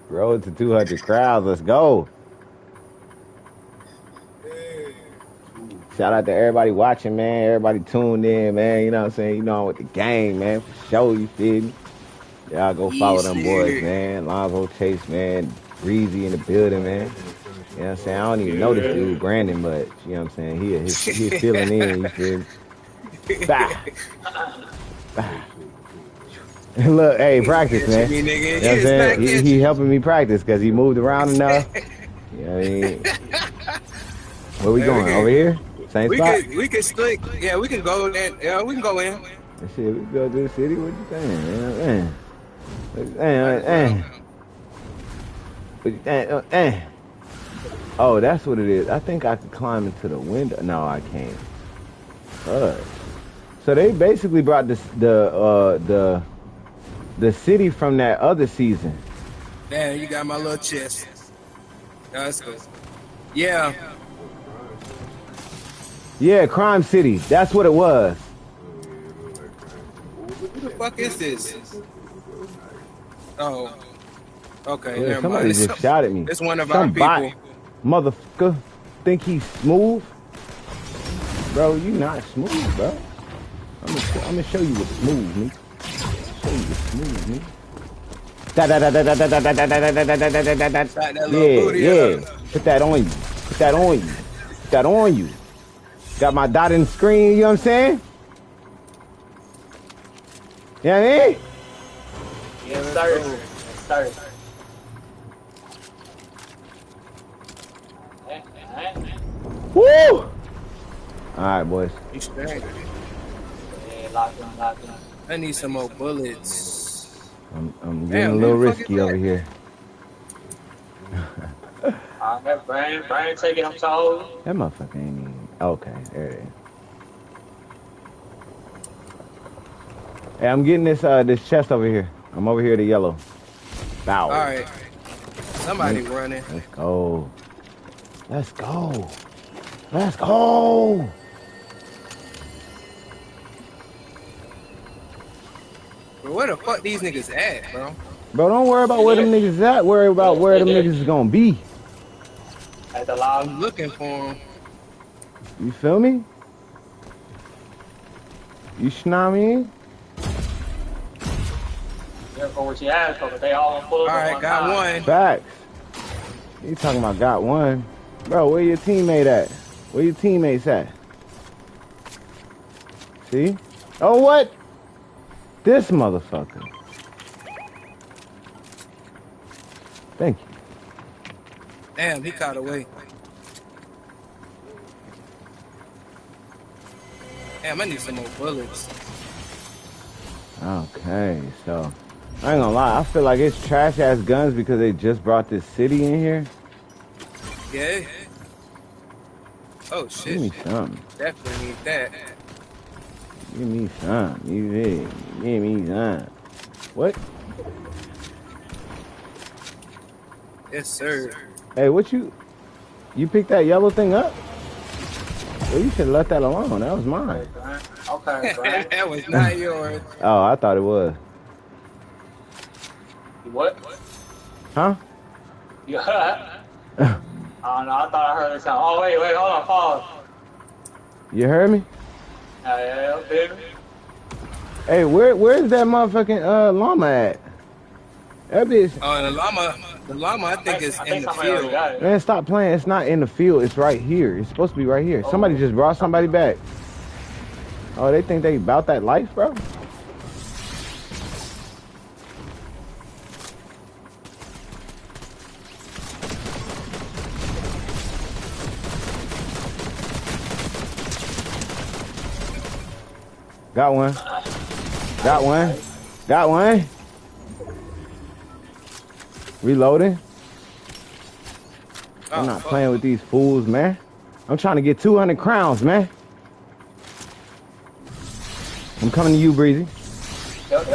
Road to 200 crowds. Let's go. Shout out to everybody watching, man. Everybody tuned in, man. You know what I'm saying? You know, with the gang, man. For sure, you feel me? Y'all go follow them boys, man. Lonzo Chase, man. Breezy in the building, man. You know what I'm saying? I don't even know this dude, Brandon, but you know what I'm saying? He filling in, you feel me? Bah. Bah. Look, hey, practice, man. You know what I'm saying? He helping me practice because he moved around enough. You know what I mean? Where we going? Over here? Same spot? We could split. Yeah, we can go in. Yeah, we can go in. Shit, we can go to the city. What you saying, man? What you saying? Oh, that's what it is. I think I could climb into the window. No, I can't. So they basically brought the city from that other season. Damn, you got my little chest. No, that's good. Yeah. Yeah, Crime City. That's what it was. Who the fuck is this? Oh. Okay, Yeah, never somebody mind. just shot at me. It's one of our people. Motherfucker. Think he's smooth? Bro, you not smooth, bro. I'm gonna show you what smooth means. Show you what smooth means. Yeah. Put that on you. Put that on you. Put that on you. Got my dot in the screen, you know what I'm saying? You know what I mean? Yes, sir. Yes, sir. Woo! Alright, boys. Yeah, lock in. I need some more bullets. I'm getting a little risky over here. Brian taking him to That motherfucker ain't even. Okay, there it is. Hey, I'm getting this chest over here. I'm over here to yellow. Bow. Alright. Somebody running. Let's go. Let's go. Let's go. But where the fuck these niggas at, bro? Bro, don't worry about where them niggas at. Worry about where them niggas is gonna be. at the lobby. I'm looking for him. You feel me? You know what I mean? Careful what you ask for, but they all full. All right, got one. Facts. You talking about got one. Bro, where your teammate at? Where your teammates at? See? Oh, what? This motherfucker. Thank you. Damn, he caught away. Damn, I need some more bullets. Okay, so I ain't gonna lie, I feel like it's trash ass guns because they just brought this city in here. Yeah. Oh shit. Give me something. Definitely need that. Give me some. You did. Give me some. What? Yes, sir. Hey, what you picked that yellow thing up? Well, you should have left that alone. That was mine. Okay, Brian. That was not yours. Oh, I thought it was. What? Huh? You heard? I don't know. I thought I heard it sound. Oh, wait, hold on, pause. You heard me? Yeah, baby. Hey, where's that motherfucking llama at? That bitch. Oh, the llama, I think is in the field. Man, stop playing. It's not in the field. It's right here. It's supposed to be right here. Somebody just brought somebody back. Oh, they think they about that life, bro? Got one. Got one. Got one. Reloading. I'm not playing with these fools, man. I'm trying to get 200 crowns, man. I'm coming to you, Breezy. Yep.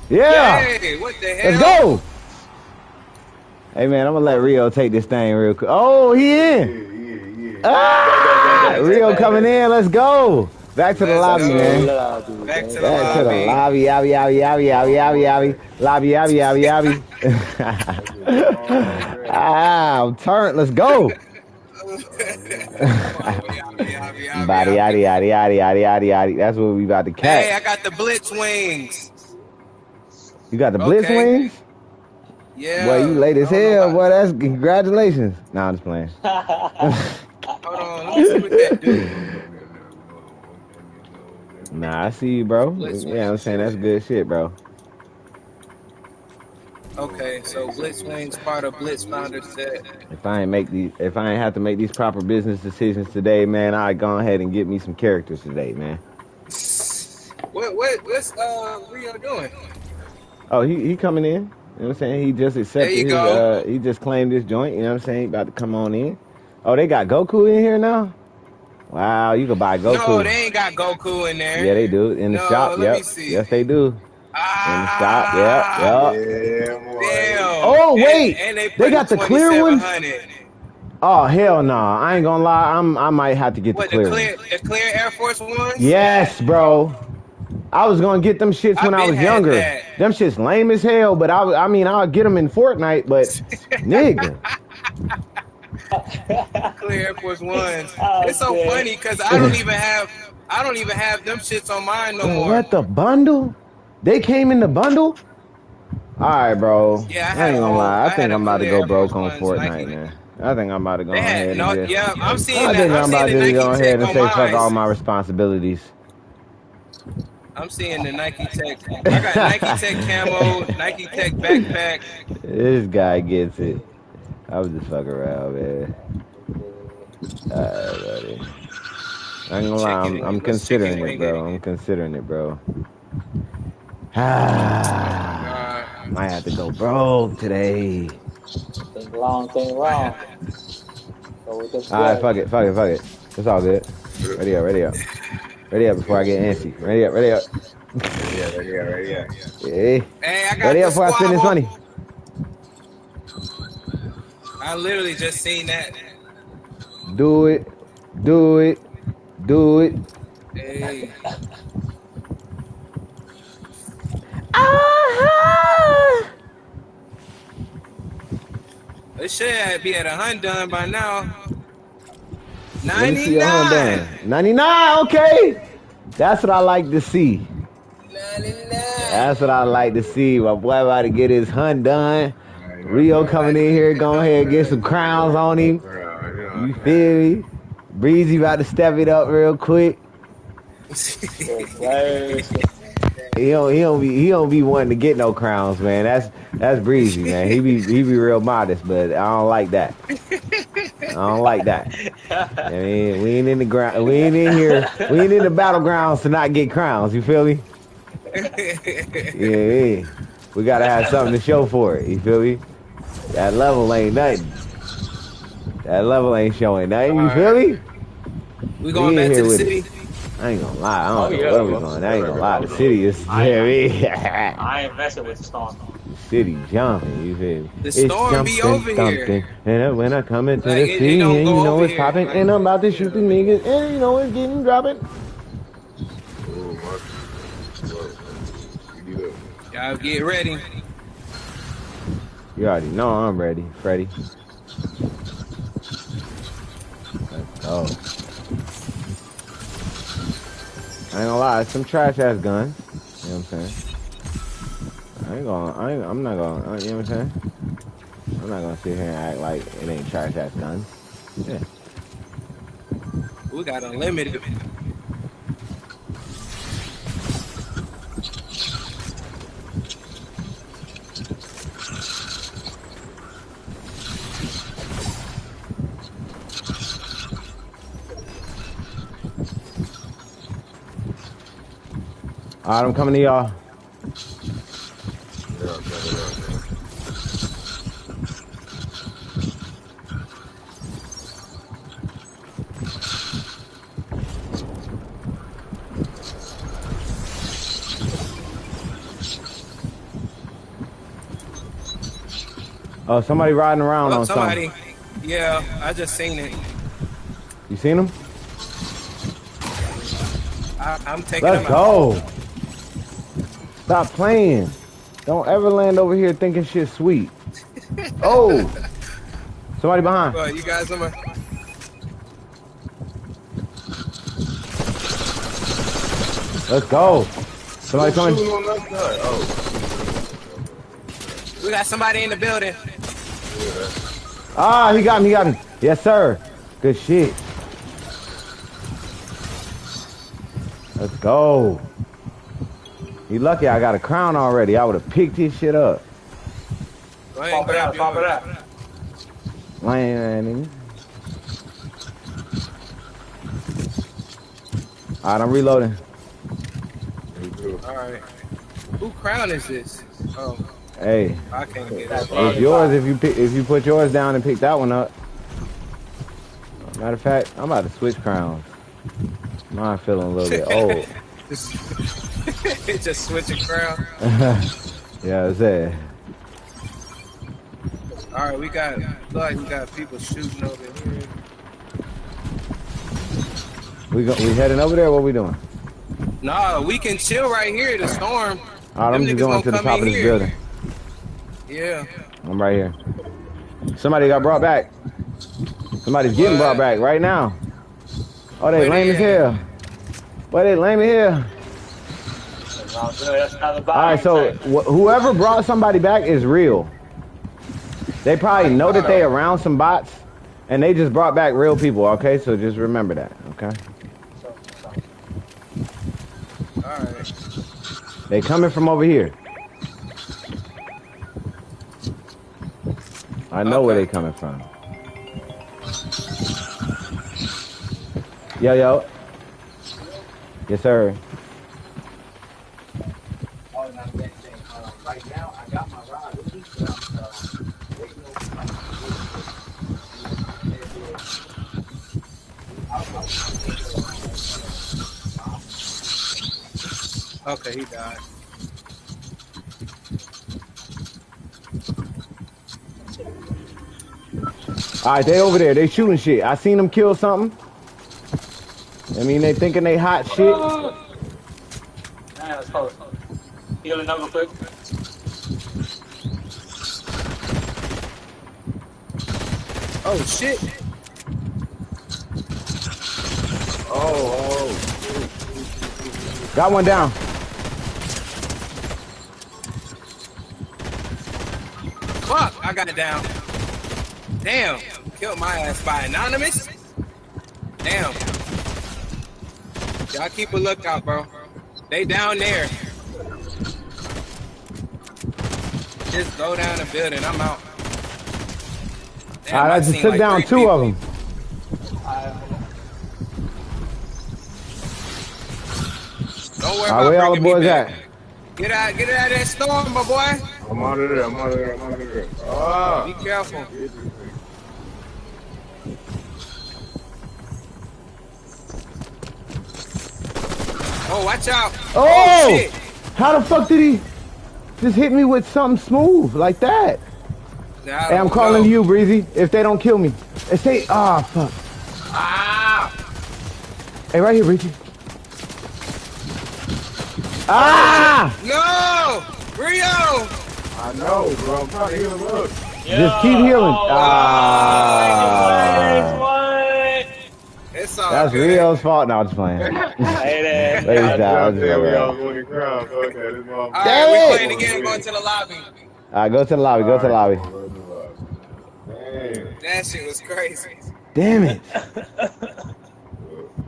Yeah. Hey, what the hell? Let's go. Hey, man, I'm going to let Rio take this thing real quick. Oh, he in. Yeah. Ah! Rio coming in. Let's go. Back to the Let's lobby, go. man. Back to the Back to the lobby. lobby. Lobby. I'm turned. Let's go. Body, yaddy, yaddy, yaddy, yaddy, yaddy, yaddy. That's what we about to catch. Hey, I got the Blitz wings. You got the Blitz Okay. wings? Yeah. Boy, you late as I don't know hell. about- Boy, that's congratulations. Nah, I'm just playing. Hold on, let me see what that do. Nah, I see you, bro. Blitz Yeah, I'm wings. saying that's good shit, bro. Okay, so Blitz wings part of Blitz founder set. If I ain't have to make these proper business decisions today, man, I'd go ahead and get me some characters today, man. What's Rio doing? Oh, he coming in. You know what I'm saying? He just accepted There you his go. he just claimed his joint, you know what I'm saying? He about to come on in. Oh, they got Goku in here now? Wow, you can buy Goku. No, they ain't got Goku in there. Yeah, they do. In the No, shop, let me yep. see. Yes, they do. In the shop, yep. Damn. Oh, wait. And They put got the clear ones? 2700. Oh, hell no. I ain't gonna lie. I might have to get What, the clear ones. the clear Air Force Ones? Yes, bro. I was gonna get them shits when I was been had younger. that. Them shits lame as hell, but I mean, I'll get them in Fortnite, but nigga. Clear Air Force Ones. Oh, It's so shit. funny because I don't even have them shits on mine no more. What, the bundle? They came in the bundle? Alright, bro. Yeah, I ain't gonna lie. I think had I'm about to Clear go Air broke Force on Ones, Fortnite, Nike. man. I think I'm about to go They ahead had no, and just, yeah. I'm seeing I think I'm about the to just Nike go ahead Tech and on say fuck all mine. my responsibilities. I'm seeing the Nike Tech. I got Nike Tech camo, Nike Tech backpack. This guy gets it. I was just fucking around, man. Alright, buddy. I ain't gonna lie, I'm considering it, bro. I'm considering it, bro. Might have to go broke today. Think long, think wrong. Go with the Alright, flow. fuck it. It's all good. Ready up. Ready up before I get antsy. Ready up. Ready up. Hey, Hey, I got ready the up before I spend this squabble. money. I literally just seen that. Do it. Hey. It should be at $100 by now. Let me see your 99. done. 99, okay. That's what I like to see. 99. That's what I like to see. My boy about to get his hunt done. Rio coming in here, go ahead and get some crowns on him. You feel me? Breezy about to step it up real quick. He don't be wanting to get no crowns, man. That's Breezy, man. He be real modest, but I don't like that. I mean, we ain't in the ground. We ain't in here. We ain't in the battlegrounds to not get crowns. You feel me? Yeah. We gotta have something to show for it. You feel me? That level ain't nothing. That level ain't showing nothing. You feel me? We going back to the city. I ain't gonna lie. I don't know where we going. I ain't gonna lie. The city is heavy. I ain't messing with the storm. City jumping, you feel me? The storm be over here. And when I come into Like, the it city, don't and go you know over it's here. popping, Like, and I'm about to shoot the niggas, and you know it's getting dropping. Y'all get ready. You already know I'm ready, Freddy. Let's go. I ain't gonna lie, some trash ass guns. You know what I'm saying? I'm not gonna, you know what I'm saying? I'm not gonna sit here and act like it ain't trash ass guns. Yeah. We got unlimited. Alright, I'm coming to y'all. Oh, somebody riding around on somebody. something. Yeah, I just seen it. You seen him? I'm taking Let's them out. go. Stop playing. Don't ever land over here thinking shit sweet. Oh. Somebody behind. Well, you guys, Let's go. Somebody coming. we got somebody in the building. Ah, he got me. He got me. Yes, sir. Good shit. Let's go. He lucky I got a crown already. I would have picked his shit up. Go ahead and grab Pop it yours. up. Man. All right, I'm reloading. All right. Who crown is this? Oh, Hey, I can't get it. it's yours if you put yours down and pick that one up. Matter of fact, I'm about to switch crowns. Mine feeling a little bit old. Just switch a crown. Yeah, that's it. All right, look like we got people shooting over here. We heading over there? What we doing? Nah, we can chill right here. The storm. All right, I'm Them just niggas going gonna to the come top in of this here. building. Yeah. I'm right here. Somebody got brought back. Somebody's getting brought back right now. Oh, they Where lame they as at? hell. Why they lame as hell? That's another body. All right, so whoever brought somebody back is real. They probably know that they around some bots, and they just brought back real people. Okay, so just remember that. Okay. All right. They coming from over here. I know where they coming from. Yo. Yes, sir. Right now, I got my ride with me, but Okay, he died. All right, they over there. They shooting shit. I seen them kill something. I mean, they thinking they hot shit. Man, that's close. Healing up real quick. Oh shit. Oh. Got one down. Fuck, I got it down. Damn, killed my ass by anonymous. Damn. Y'all keep a lookout, bro. They down there. Just go down the building. I'm out. Damn, All right, I just seen took like down 3 two people. of them. Don't worry All right, about where all the bringing me boys back. at? Get out of that storm, my boy. I'm out of there. Ah. Be careful. Oh, watch out. Oh! Shit. How the fuck did he just hit me with something smooth like that? Hey, I'm calling you, Breezy. If they don't kill me, if they fuck. Ah! Hey, right here, Breezy. Ah! No! Rio! I know, bro. I'm trying to heal him up. Just keep healing. It's all That's good. Rio's fault. No, I'm just playing. Hey there. Ladies, I down. said we all going to crowd. Fuck that. This All motherfucker. right, Damn we it. playing again. Going to the lobby. All right, go to the lobby. Go to the lobby. Damn. That shit was crazy. Damn it.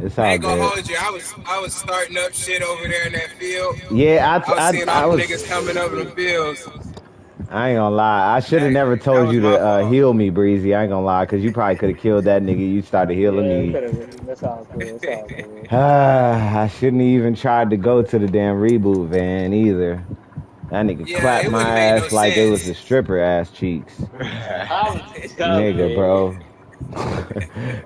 It's I all ain't gonna good. hold you. I was starting up shit over there in that field. Yeah, I was seeing I all the was. niggas coming over the fields. I ain't gonna lie. I should have never That told was you my to fault. heal me, Breezy. I ain't gonna lie, because you probably could have killed that nigga. You started healing me. That's all good. That's all good. I shouldn't have even tried to go to the damn reboot van either. That nigga Yeah, clapped it my wouldn't make ass no like it was the sense. stripper ass cheeks. Nigga, bro.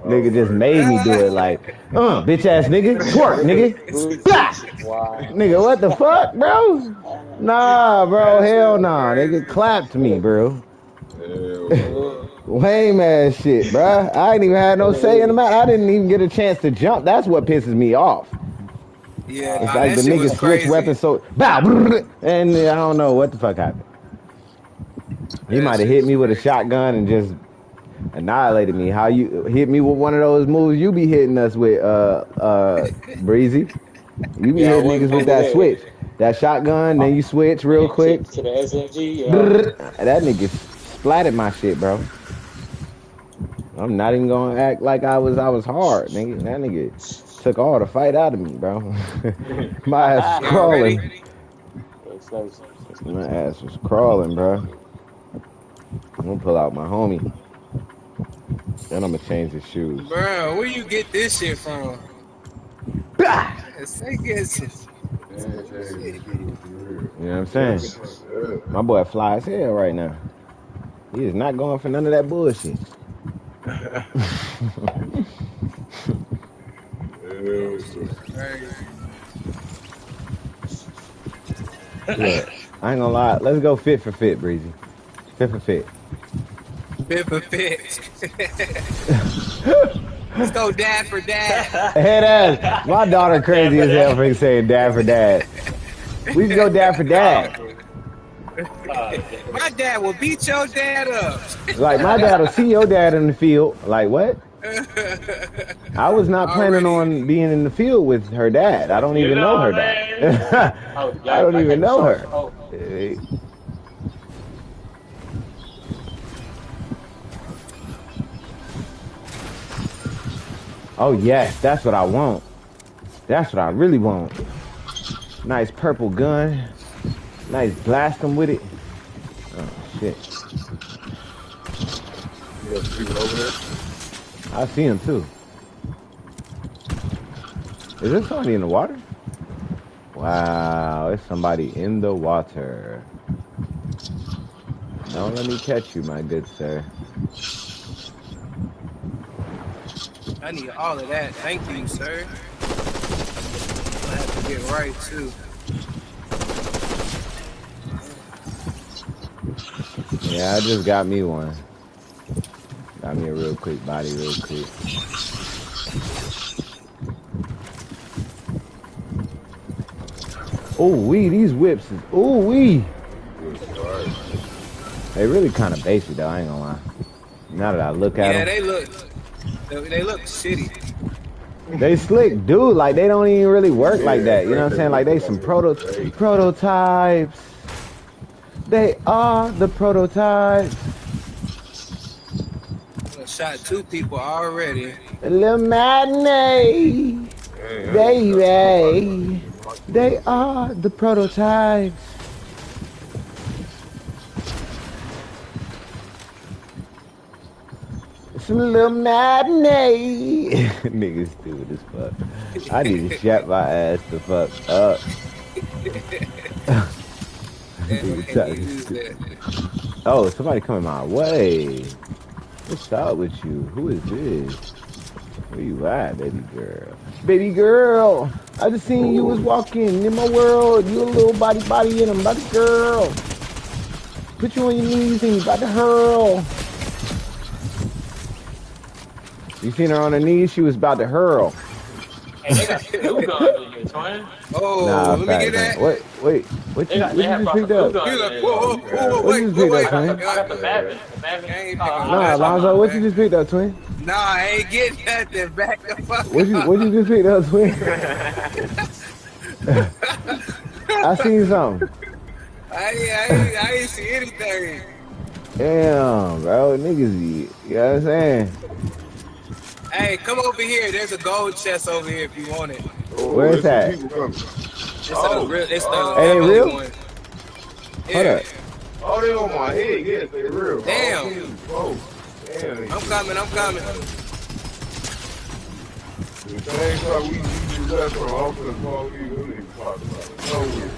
Nigga just made me do it like, bitch ass nigga, twerk, nigga. Blah! Wow. Nigga, what the fuck, bro? Nah, bro, hell nah. Nigga clapped me, bro. Lame ass shit, bro. I ain't even had no say in the matter. I didn't even get a chance to jump. That's what pisses me off. Yeah, It's nah, like that the shit nigga was switch crazy. weapons so bow, and I don't know what the fuck happened. He That might have shit hit was me with a crazy. shotgun and just annihilated me. How you hit me with one of those moves you be hitting us with, Breezy? You be Yeah, I hitting went niggas with over that there. switch, that shotgun, then you switch real Yeah, quick. to the SMG. That nigga splatted my shit, bro. I'm not even gonna act like I was hard, nigga. That nigga took all the fight out of me, bro. My ass was Y'all ready? crawling. My ass was crawling, bro. I'm gonna pull out my homie. Then I'm gonna change his shoes. Bro, where you get this shit from? Bah! Say get some That's how you shit. shoot for real. You know what I'm Look saying? at myself. My boy fly as hell right now. He is not going for none of that bullshit. Hell, That shit crazy. Look, I ain't gonna lie. Let's go fit for fit, Breezy. Fit for fit. Bit for fit. Let's go dad for dad. Head ass. My daughter crazy as hell for saying dad for dad. We can go dad for dad. My dad will beat your dad up. Like my dad will see your dad in the field. Like what? I was not planning Already. on being in the field with her dad. I don't You even know know, her man. dad. Oh, I yeah, don't I even take know shots. her. Oh, Oh yes, that's what I want. That's what I really want. Nice purple gun. Nice blast them with it. Oh shit. you got people over there? I see him too. Is there somebody in the water? Wow, it's somebody in the water. Don't let me catch you, my good sir. I need all of that. Thank you, sir. I have to get right too. Yeah, I just got me one. Got me a real quick body, real quick. Oh wee, these whips is wee. They really kind of basic though. I ain't gonna lie. Now that I look at Yeah, them, they look shitty. they slick, dude. Like they don't even really work like that. You know what I'm saying? Like they some prototypes. They are the prototypes. I shot 2 people already. A little matinee, baby. They are the prototypes. Some little matinee. Niggas stupid as fuck. I need to shut my ass the fuck up. Damn, I Nigga can't even talking use stupid. that. Oh, somebody coming my way. What's up with you? Who is this? Where you at, baby girl? Baby girl, I just seen you was walking in my world. You a little body in them, body girl. Put you on your knees and you about to hurl. You seen her on her knees? She was about to hurl. hey, they got some new guns in here, twin. Oh, Nah, let me get facts, man. that. What? Wait, what They you got, they have just brought picked some new up? guns He's in like, here. whoa, What you just picked up, I got twin? the, I got the Mavic. The Mavic. I ain't Nah, picking Alonzo, up what you nothing, just picked up, twin? man. Nah, I ain't getting nothing. Back the fuck What you up. just picked up, twin? I seen something. I ain't see anything. Damn, bro, niggas, you know what I'm saying? Hey, come over here. There's a gold chest over here if you want it. Oh, Where's there's some that? people coming. It's the Hey, they ammo real? one. Hold Yeah. up. Oh, they on my head. Yes, they real. Damn. Oh, damn. I'm coming. The same car we used left from off of the police. We don't even talk about it. No way.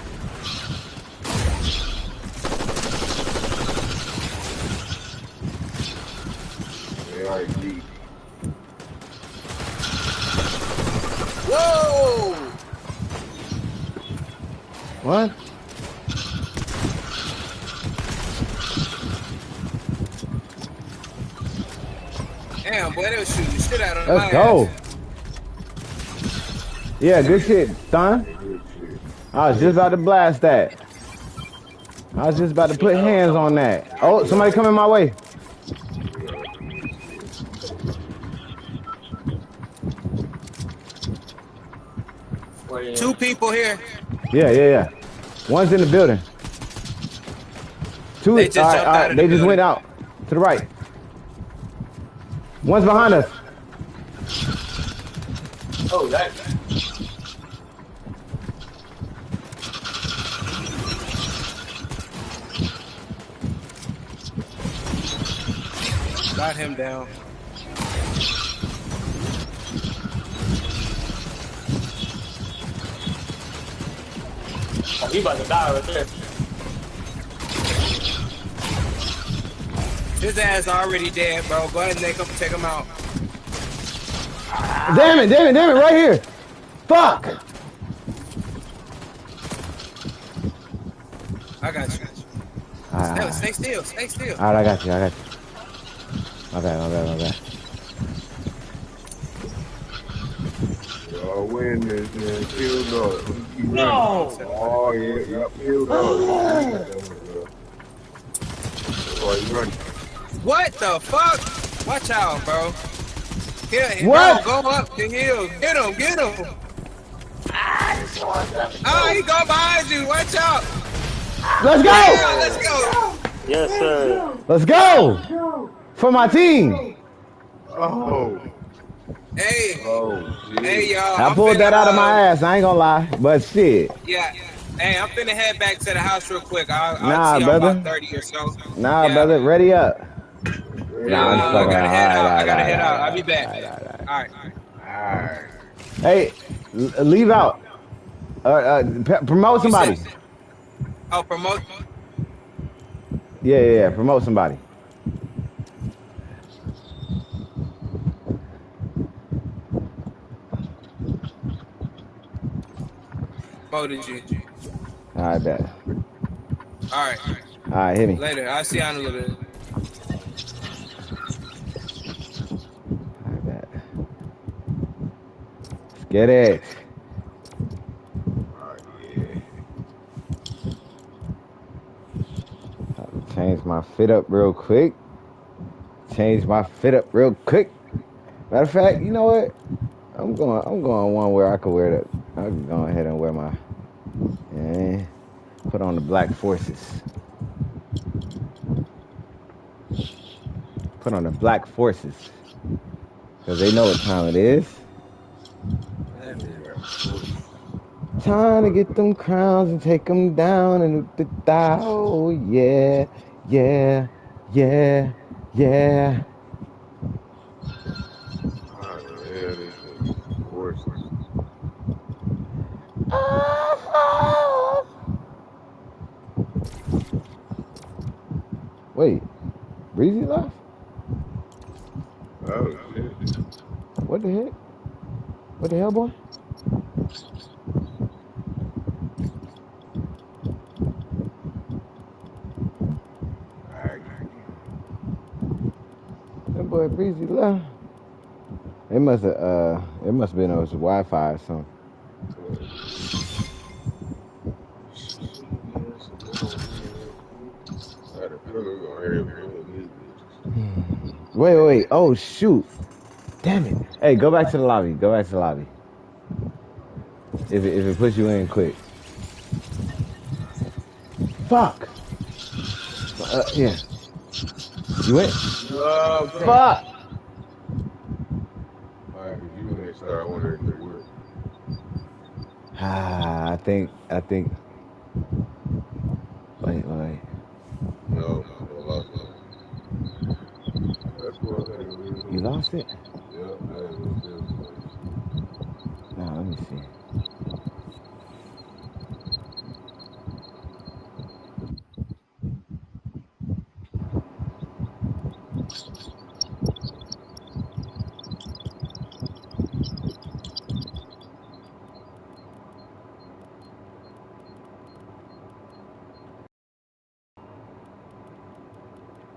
They are deep. Whoa! What? Damn, boy, they was shooting the shit out of my Let's go. ass. Yeah, good shit, Thon. Good shit. I was just about to blast that. I was just about to put hands on that. Oh, somebody coming my way. Where you Two at? people here. Yeah, yeah, yeah. One's in the building. Two. They All just right, all jumped out right. of the They just building. went out to the right. One's behind us. Oh, that. Got him down. Oh, he about to die right there. His ass already dead, bro. Go ahead and take him out. Damn it, damn it, damn it, right here. Fuck. I got you. All right, Stay still. Stay still. all right, I got you, I got you. My bad, my bad, my bad. Y'all win this, man. Field up. No! Oh, yeah, yep, field up. Oh, you running. What the fuck? Watch out, bro. Here, What? Bro, go up the hill. Get him, get him. Oh, he go behind you. Watch out. Let's Yeah, go. let's go. Yes, sir. Let's go. For my team. Oh, Hey, oh, shit. hey, y'all. I I'm pulled finna, that out of my ass. I ain't gonna lie, but shit. Yeah. Hey, I'm finna head back to the house real quick. I'll Nah, see y'all about brother. 30 or so. Nah, Yeah. brother. Ready up. Ready Nah, I'm just I fucking gotta around. head All out. right, I all right, gotta all head right, out. all I'll be right, back. all right, all right. All right. Alright. Hey, leave out. Promote You said, somebody. oh, promote. Yeah, yeah, yeah. Promote somebody. Promoted you. All right, bet. All right. All right, hit me. Later. I'll see you in a little bit. All right, bet. Let's get it. Oh, yeah. Change my fit up real quick. Change my fit up real quick. Matter of fact, you know what? I'm going one where I could wear that. I can go ahead and wear my, yeah, put on the black forces. Put on the black forces. Cause they know what time it is. Time to get them crowns and take them down and oh yeah, yeah, yeah, yeah. Oh, yeah, this is horses. Wait, Breezy left? Oh, shit. What the heck? What the hell, boy? Alright. That boy Breezy left. It must have been on his Wi-Fi or something. Wait. Oh shoot. Damn it. Hey, go back to the lobby. Go back to the lobby. If it puts you in quick. Fuck. Yeah. You went? Fuck. Alright, if you next start, I wonder if it works. I think. Wait. No, I lost it. That's what I think. You lost it? Yeah, I had no sense. Nah, let me see.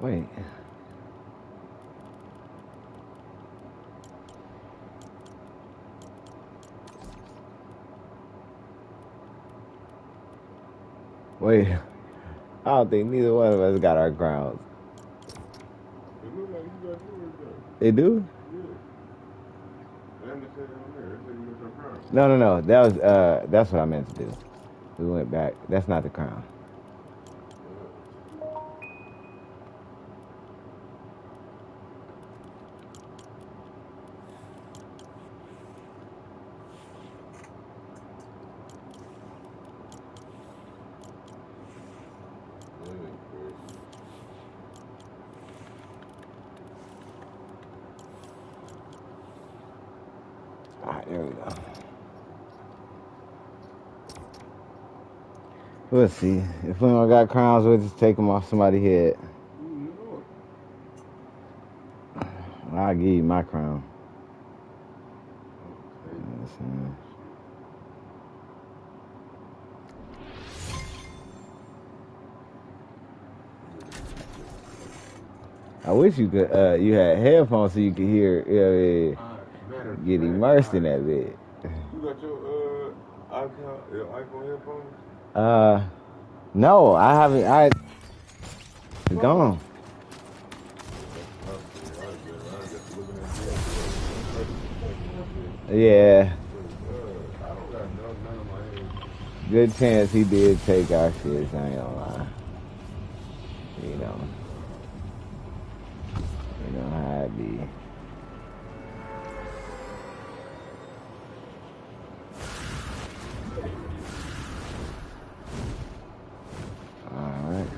Wait. Wait, I don't think neither one of us got our crowns. It look like you got yours though. They do? Yeah. And it said on there. It said you got your crown. No. That's what I meant to do. We went back. That's not the crown. All right, there we go. We'll see. If we don't got crowns, we'll just take them off somebody's head. I'll give you my crown. You know what I'm saying? I wish you could. You had headphones so you could hear. Get immersed in that bit. You got your iPhone headphones? No, I haven't. It's gone. Yeah. Good chance he did take our shit. I ain't gonna lie. You know how it be. Alright.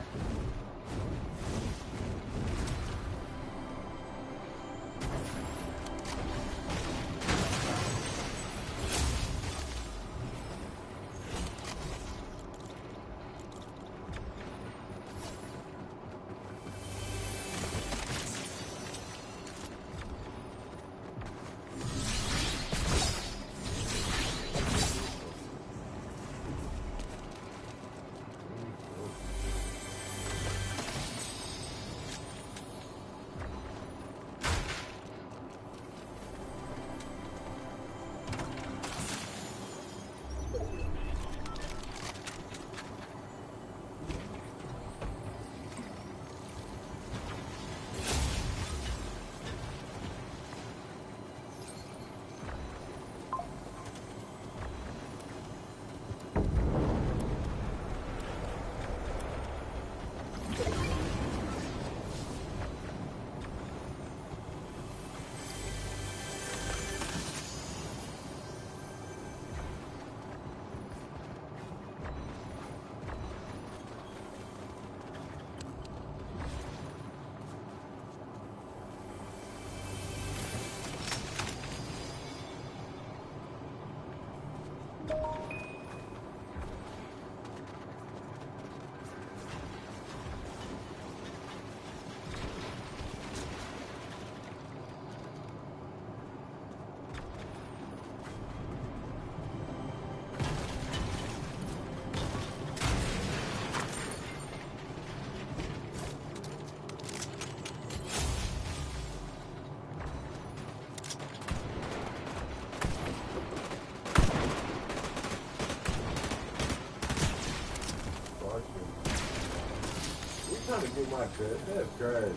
Trying to get my cut. That's crazy.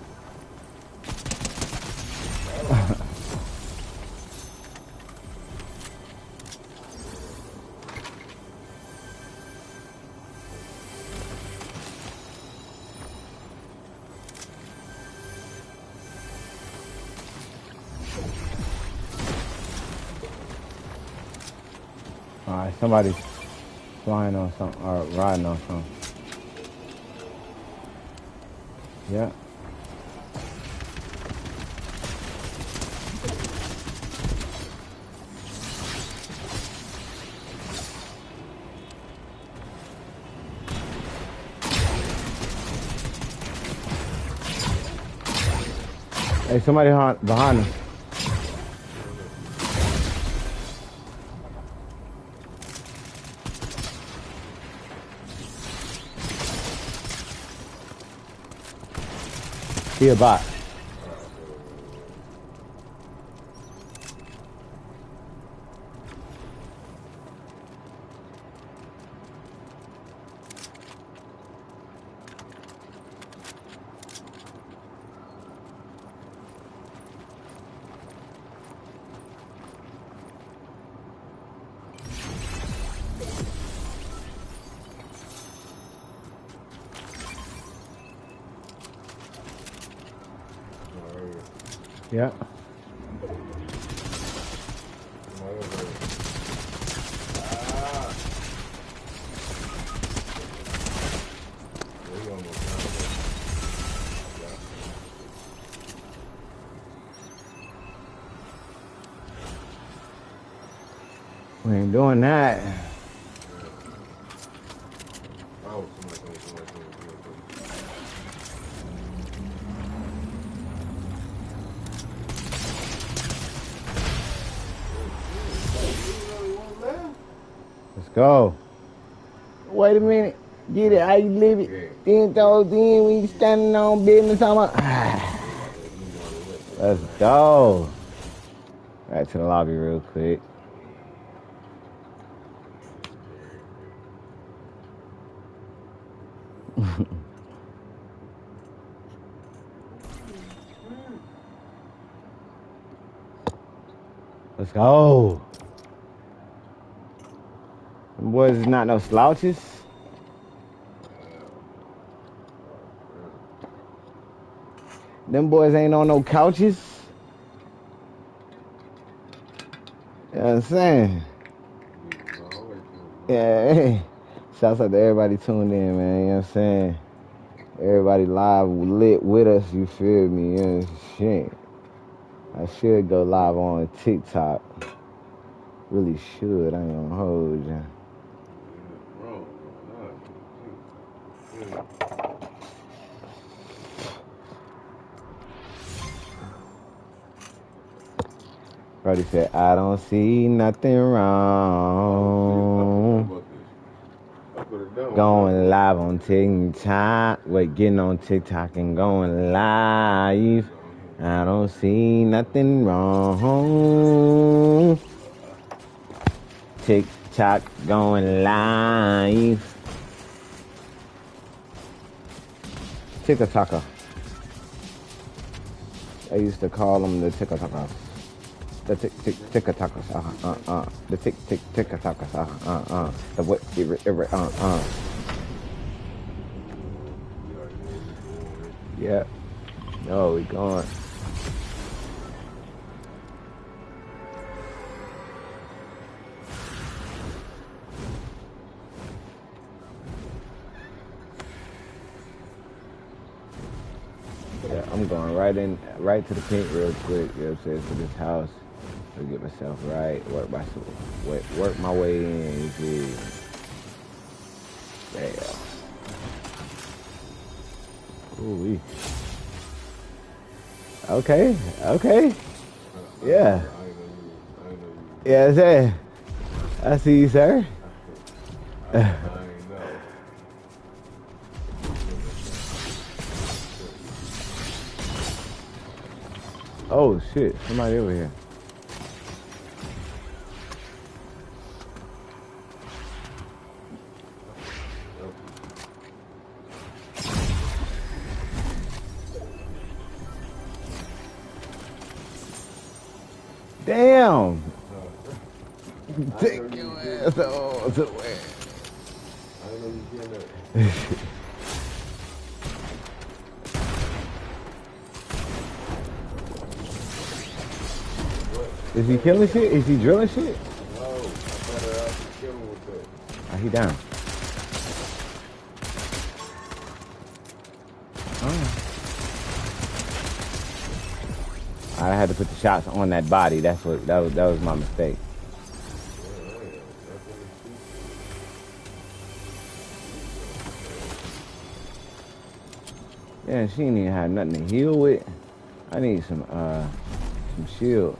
Alright, somebody's flying on something or riding on something. Yeah. Hey, somebody behind us. He a bot. Yeah. We ain't doing that. Let's go. Wait a minute. Get it how you live it. Then throw then when you standing on business. Let's go. Back to the lobby real quick. Let's go. Them boys is not no slouches. Them boys ain't on no couches. You know what I'm saying? Yeah, hey. Shouts out to everybody tuned in, man. You know what I'm saying? Everybody live lit with us, you feel me? You know, shit. I should go live on TikTok. Really should. I ain't gonna hold you. Brody said, I don't see nothing wrong. Going live on TikTok. Wait, getting on TikTok and going live. I don't see nothing wrong. TikTok going live. TikToker. I used to call them the TikTokers. The TikTokers. The TikTokers. The what? Yeah. No, we gone. Yeah, I'm going right to the pink real quick. You know what I'm saying? To this house. To get myself right. Work my way in. You see? Damn. Ooh-wee. Okay. Yeah. Yeah, sir. I see you, sir. Oh, shit. Somebody over here. Damn. Take your ass on to where? Is he killing shit? Is he drilling shit? No, I thought I was killing with that. Oh, he down. I had to put the shots on that body. That was my mistake. Yeah, she ain't even had nothing to heal with. I need some shield.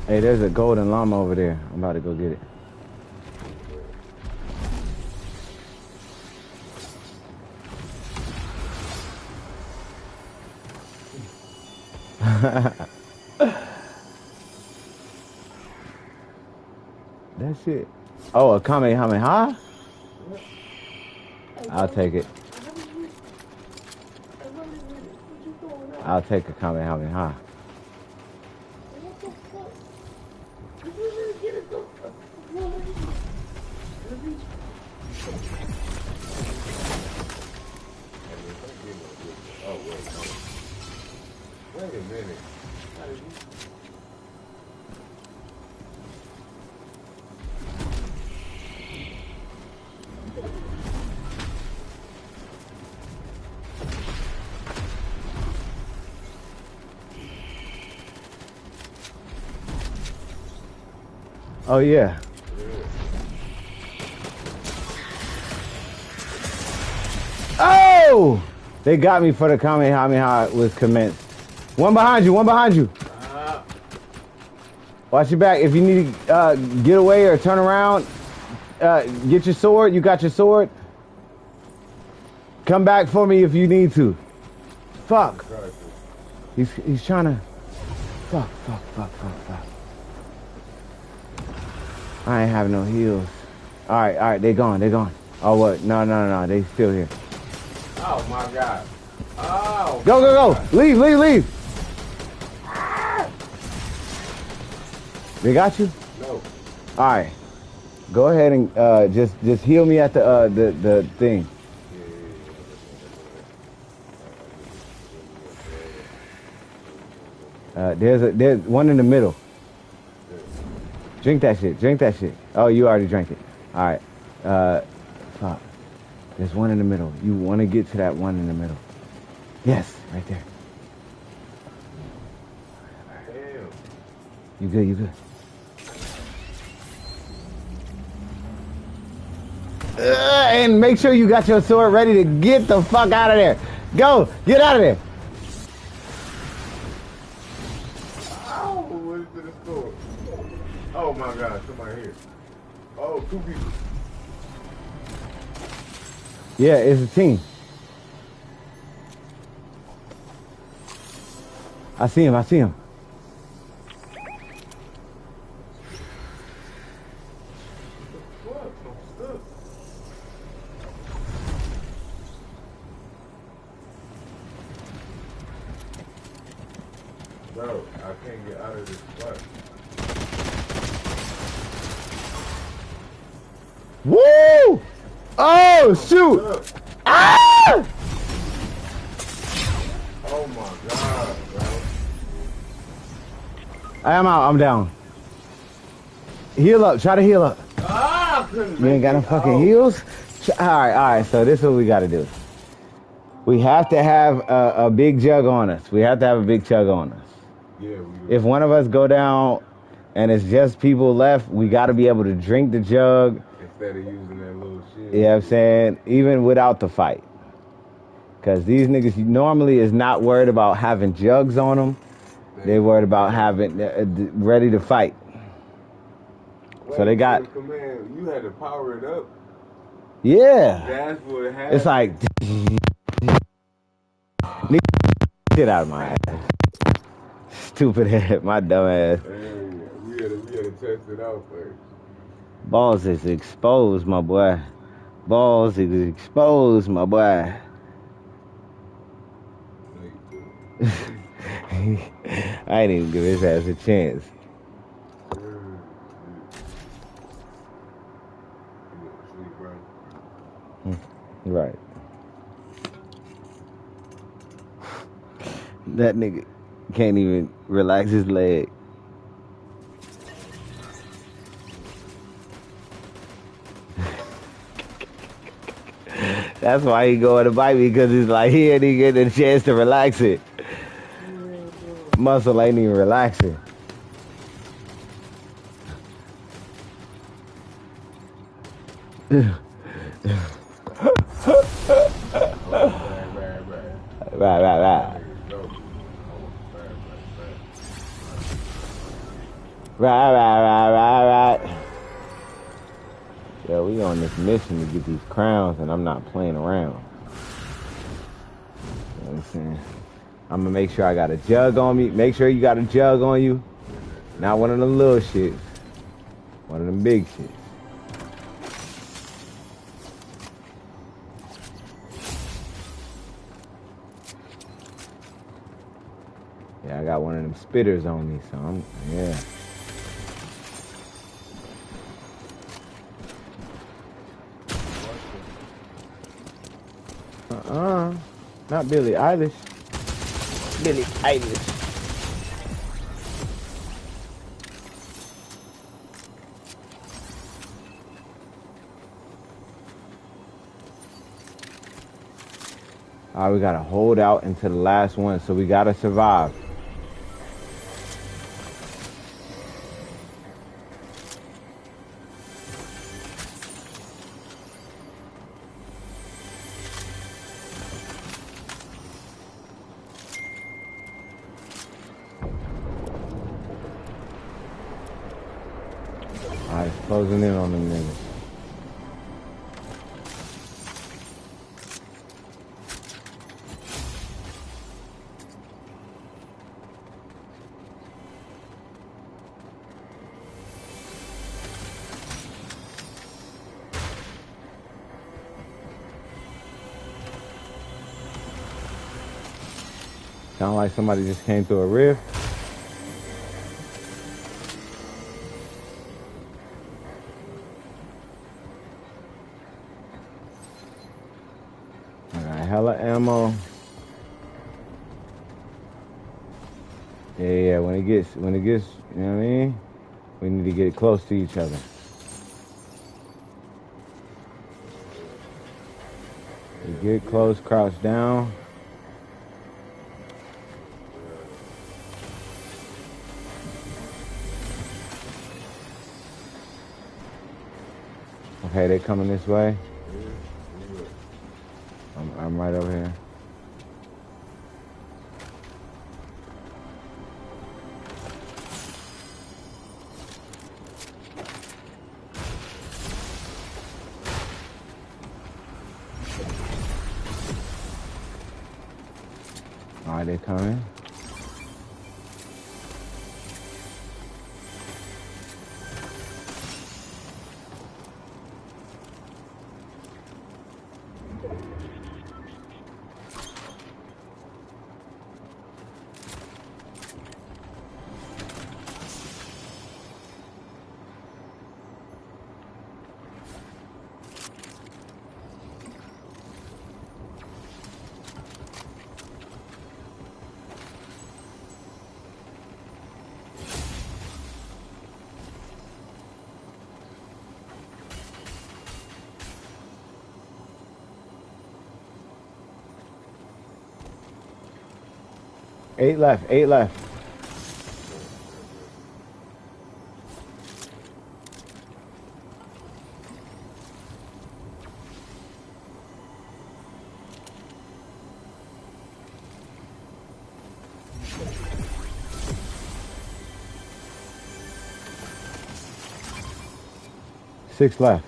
Hey, there's a golden llama over there. I'm about to go get it. That's it. Oh, a Kamehameha? I'll take it. I'll take a Kamehameha. Wait a minute. Oh yeah. Oh! They got me for the Kamehameha was commenced. One behind you, one behind you. Watch your back. If you need to get away or turn around, get your sword. You got your sword. Come back for me if you need to. Fuck. He's trying to. Fuck. I ain't have no heals. All right. They gone. Oh what? No. They still here. Oh my God. Oh. Go. Leave. They got you? No. All right. Go ahead and just heal me at the thing. There's one in the middle. Drink that shit. Oh, you already drank it. All right. Fuck. There's one in the middle. You want to get to that one in the middle. Yes, right there. Damn. You good. And make sure you got your sword ready to get the fuck out of there. Go, get out of there. Oh, what is to the store? Oh my God, somebody here. Oh, 2 people. Yeah, it's a team. I see him. What? I'm stuck. Bro, I can't get out of this spot. Woo! Oh, shoot! Ah! Oh my God, bro. I'm out. I'm down. Heal up. Try to heal up. Ah, I couldn't You ain't got no fucking heals? All right. So this is what we got to do. We have to have a big jug on us. Yeah, we do. If If one of us go down and it's just people left, we got to be able to drink the jug. instead of using that little shit. You know what I'm saying? Even without the fight. Because these niggas normally is not worried about having jugs on them. They worried about having ready to fight. So they got. The command, you had to power it up. Yeah. That's what it had. It's like. Get out of my ass. Stupid head, my dumb ass. Hey, we had to test it out first. Balls is exposed, my boy. Balls is exposed, my boy. I ain't even give his ass a chance. Right. That nigga can't even relax his leg. That's why he going to bite me, because it's like he ain't even getting a chance to relax it. Muscle ain't even relaxing. Right. Right. Yo, we on this mission to get these crowns, and I'm not playing around. You know what I'm saying? I'm gonna make sure I got a jug on me. Make sure you got a jug on you. Not one of them little shits. One of them big shits. Yeah, I got one of them spitters on me, so I'm, yeah. Not Billie Eilish. Billie Eilish. All right, we gotta hold out until the last one, so we gotta survive. All right, it's closing in on them niggas. Sound like somebody just came through a rift. I got hella ammo. Yeah, when it gets, you know what I mean? We need to get close to each other. We get close, crouch down. Okay, they coming this way. I'm right over here. All right, they coming. Eight left, 6 left.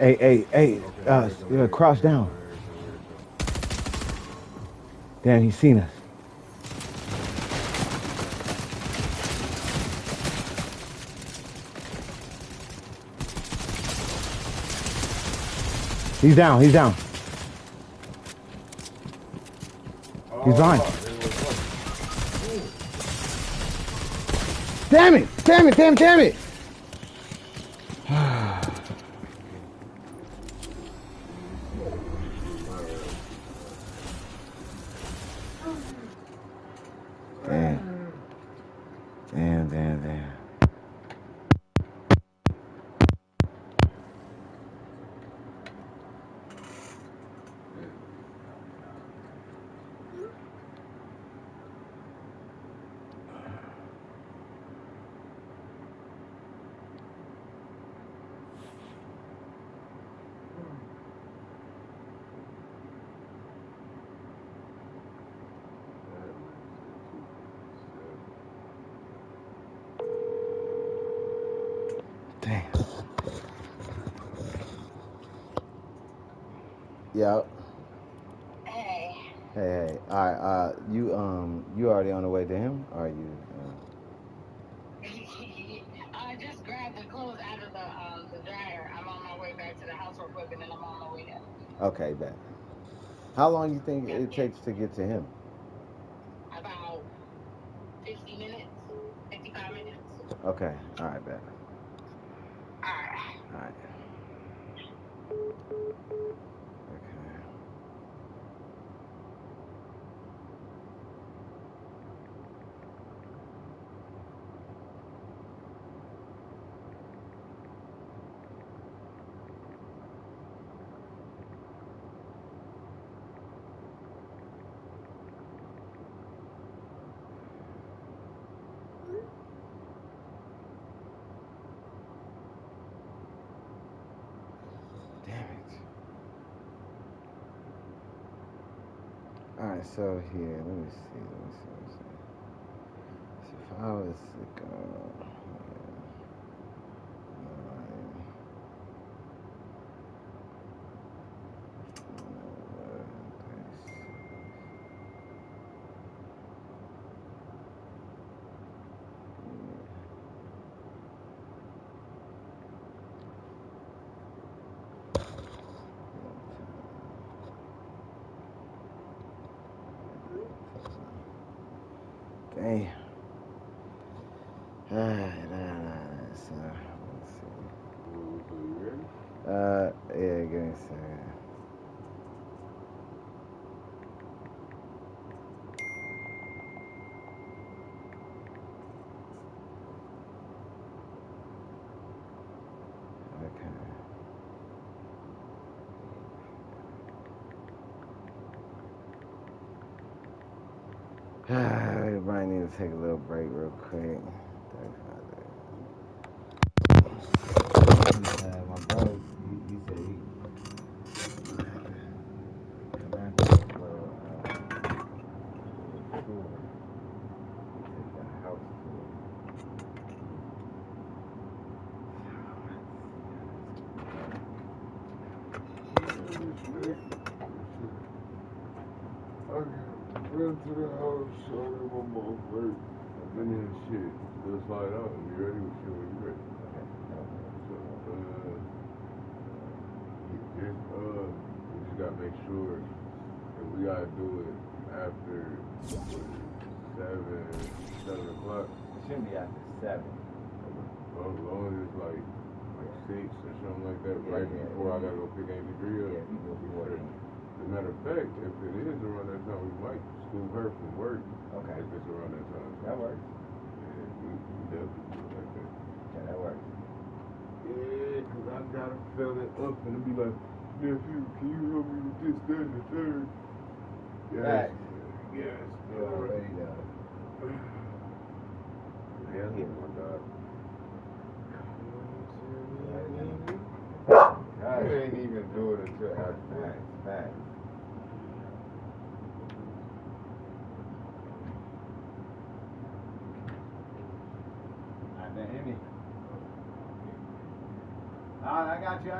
Hey, cross down. Damn, he's seen us. He's down. He's behind. Damn it! Damn. Damn. Yeah. Hey. All right. You already on the way to him? Or are you? the house real quick and then I'm on my way there. Okay, bet. How long you think it takes to get to him? About 50 minutes, 55 minutes. Okay, all right, bet. All right. All right. Okay. Damn it. All right, so here, let me see. So if I was to go, damn. So, let's see. So you ready? Yeah, give me a second. Okay. We might need to take a little break real quick. My brother, he said he come after a little tour. Take the house tour. Okay, run to the house, show them one more work, and then shit, just slide out and be ready with you when you ready. So, we just gotta make sure that we gotta do it after 7 o'clock. It shouldn't be after 7. Well, as long as it's like 6 or something like that, Yeah, right yeah, before I yeah. gotta go pick Amy Bree up. Yeah, we go before then. As a matter of fact, if it is around that time, we might school her from work. Okay. If it's around that time. That works. Yeah, we definitely do it like that. Yeah, that works. Yeah, cause I gotta fill it up and be like, nephew, can you help me with this, that, and the third? Yes. Right. Yes. You already know. Yeah, my God. You ain't even do it until after that. Facts. Alright, man, hit me. Alright, I got you.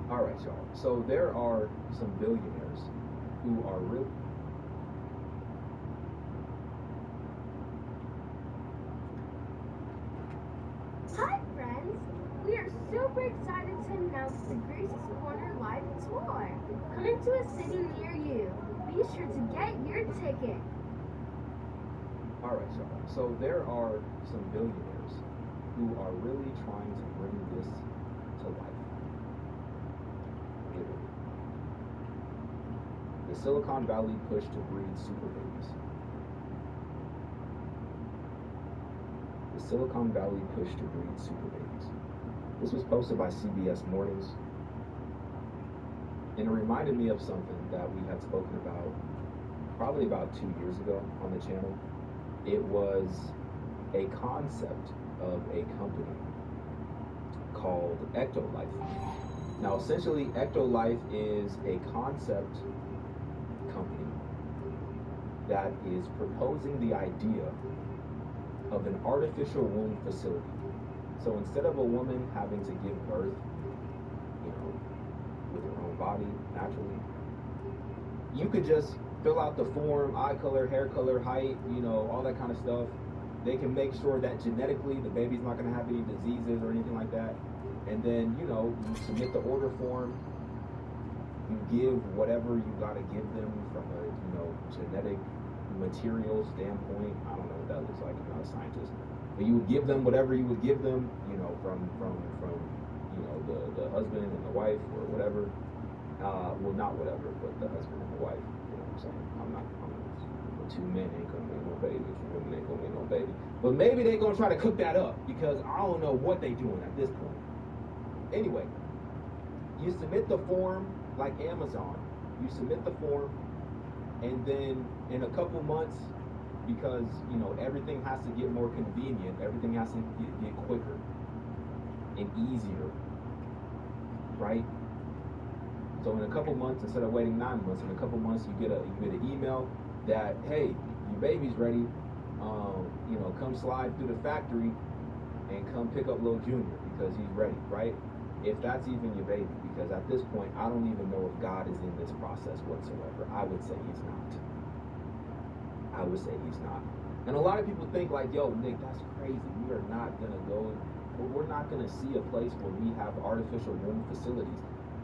All right, y'all. So there are some billionaires who are really. Hi, friends. We are super excited to announce the Greasy's Corner Live Tour, coming to a city near you. Be sure to get your ticket. All right, y'all. So there are some billionaires who are really trying to bring this to life. The Silicon Valley push to breed super babies. The Silicon Valley push to breed super babies. This was posted by CBS Mornings, and it reminded me of something that we had spoken about probably about 2 years ago on the channel. It was a concept of a company called Ectolife. Now, essentially, Ectolife is a concept company that is proposing the idea of an artificial womb facility. So instead of a woman having to give birth, with her own body naturally, you could just fill out the form, eye color, hair color, height, all that kind of stuff. They can make sure that genetically the baby's not going to have any diseases or anything like that. And then, you submit the order form. You give whatever you got to give them from a, genetic material standpoint. I don't know what that looks like. I'm not a scientist. But you would give them whatever you would give them, from the husband and the wife or whatever. Well, not whatever, but the husband and the wife. You know what I'm saying? Two men ain't gonna make no baby. Two women ain't gonna make no baby. But maybe they gonna try to cook that up because I don't know what they doing at this point. Anyway, you submit the form like Amazon. You submit the form, and then in a couple months, because everything has to get more convenient, everything has to get quicker and easier, right? So in a couple months, instead of waiting 9 months, in a couple months you get an email that, hey, your baby's ready. Come slide through the factory and come pick up Lil Junior because he's ready, right? If that's even your baby, because at this point I don't even know if God is in this process whatsoever. I would say he's not. And a lot of people think like, yo, Nick, that's crazy. We're not gonna see a place where we have artificial womb facilities.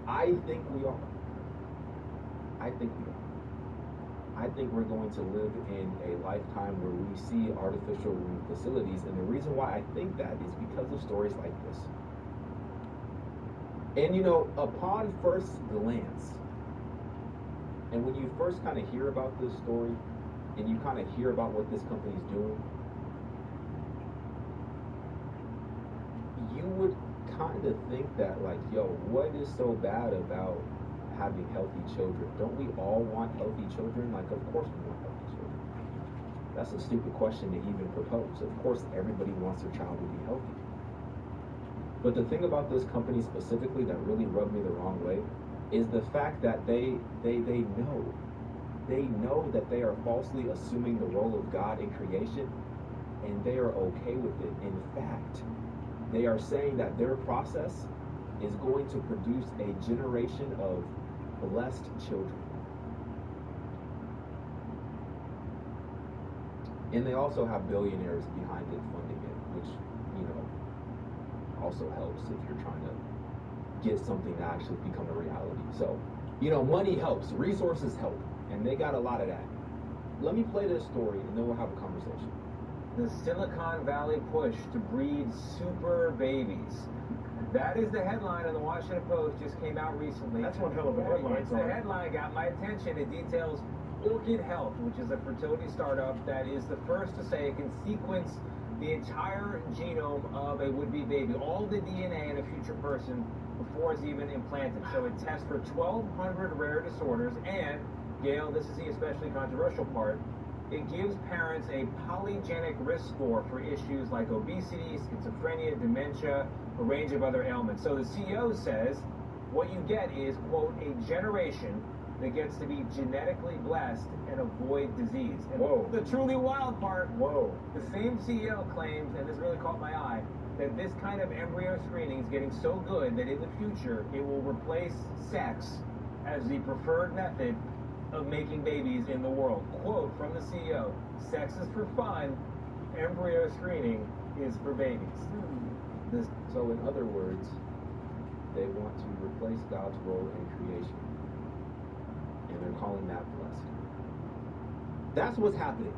I think we are. I think we're going to live in a lifetime where we see artificial womb facilities, and the reason why I think that is because of stories like this. And upon first glance, and when you first kind of hear about this story, and you kind of hear about what this company's doing, you would kind of think that, like, yo, what is so bad about having healthy children? Don't we all want healthy children? Like, of course we want healthy children. That's a stupid question to even propose. Of course everybody wants their child to be healthy. But the thing about this company specifically that really rubbed me the wrong way is the fact that they know that they are falsely assuming the role of God in creation, and they are okay with it. In fact, they are saying that their process is going to produce a generation of blessed children. And they also have billionaires behind it funding it, which, you know, also helps if you're trying to get something to actually become a reality. So, you know, money helps, resources help, and they got a lot of that. Let me play this story and then we'll have a conversation. The Silicon Valley push to breed super babies. That is the headline in the Washington Post, just came out recently. That's one hell of a headline. It's the headline got my attention. It details Orchid Health, which is a fertility startup that is the first to say it can sequence the entire genome of a would-be baby, all the DNA in a future person before it's even implanted. So it tests for 1,200 rare disorders, and, Gail, this is the especially controversial part, it gives parents a polygenic risk score for issues like obesity, schizophrenia, dementia, a range of other ailments. So the CEO says what you get is, quote, a generation that gets to be genetically blessed and avoid disease. And Whoa. The truly wild part, Whoa. the same CEO claims, and this really caught my eye, that this kind of embryo screening is getting so good that in the future it will replace sex as the preferred method of making babies in the world. Quote from the CEO, sex is for fun, embryo screening is for babies. So in other words, they want to replace God's role in creation. And they're calling that blessed. That's what's happening.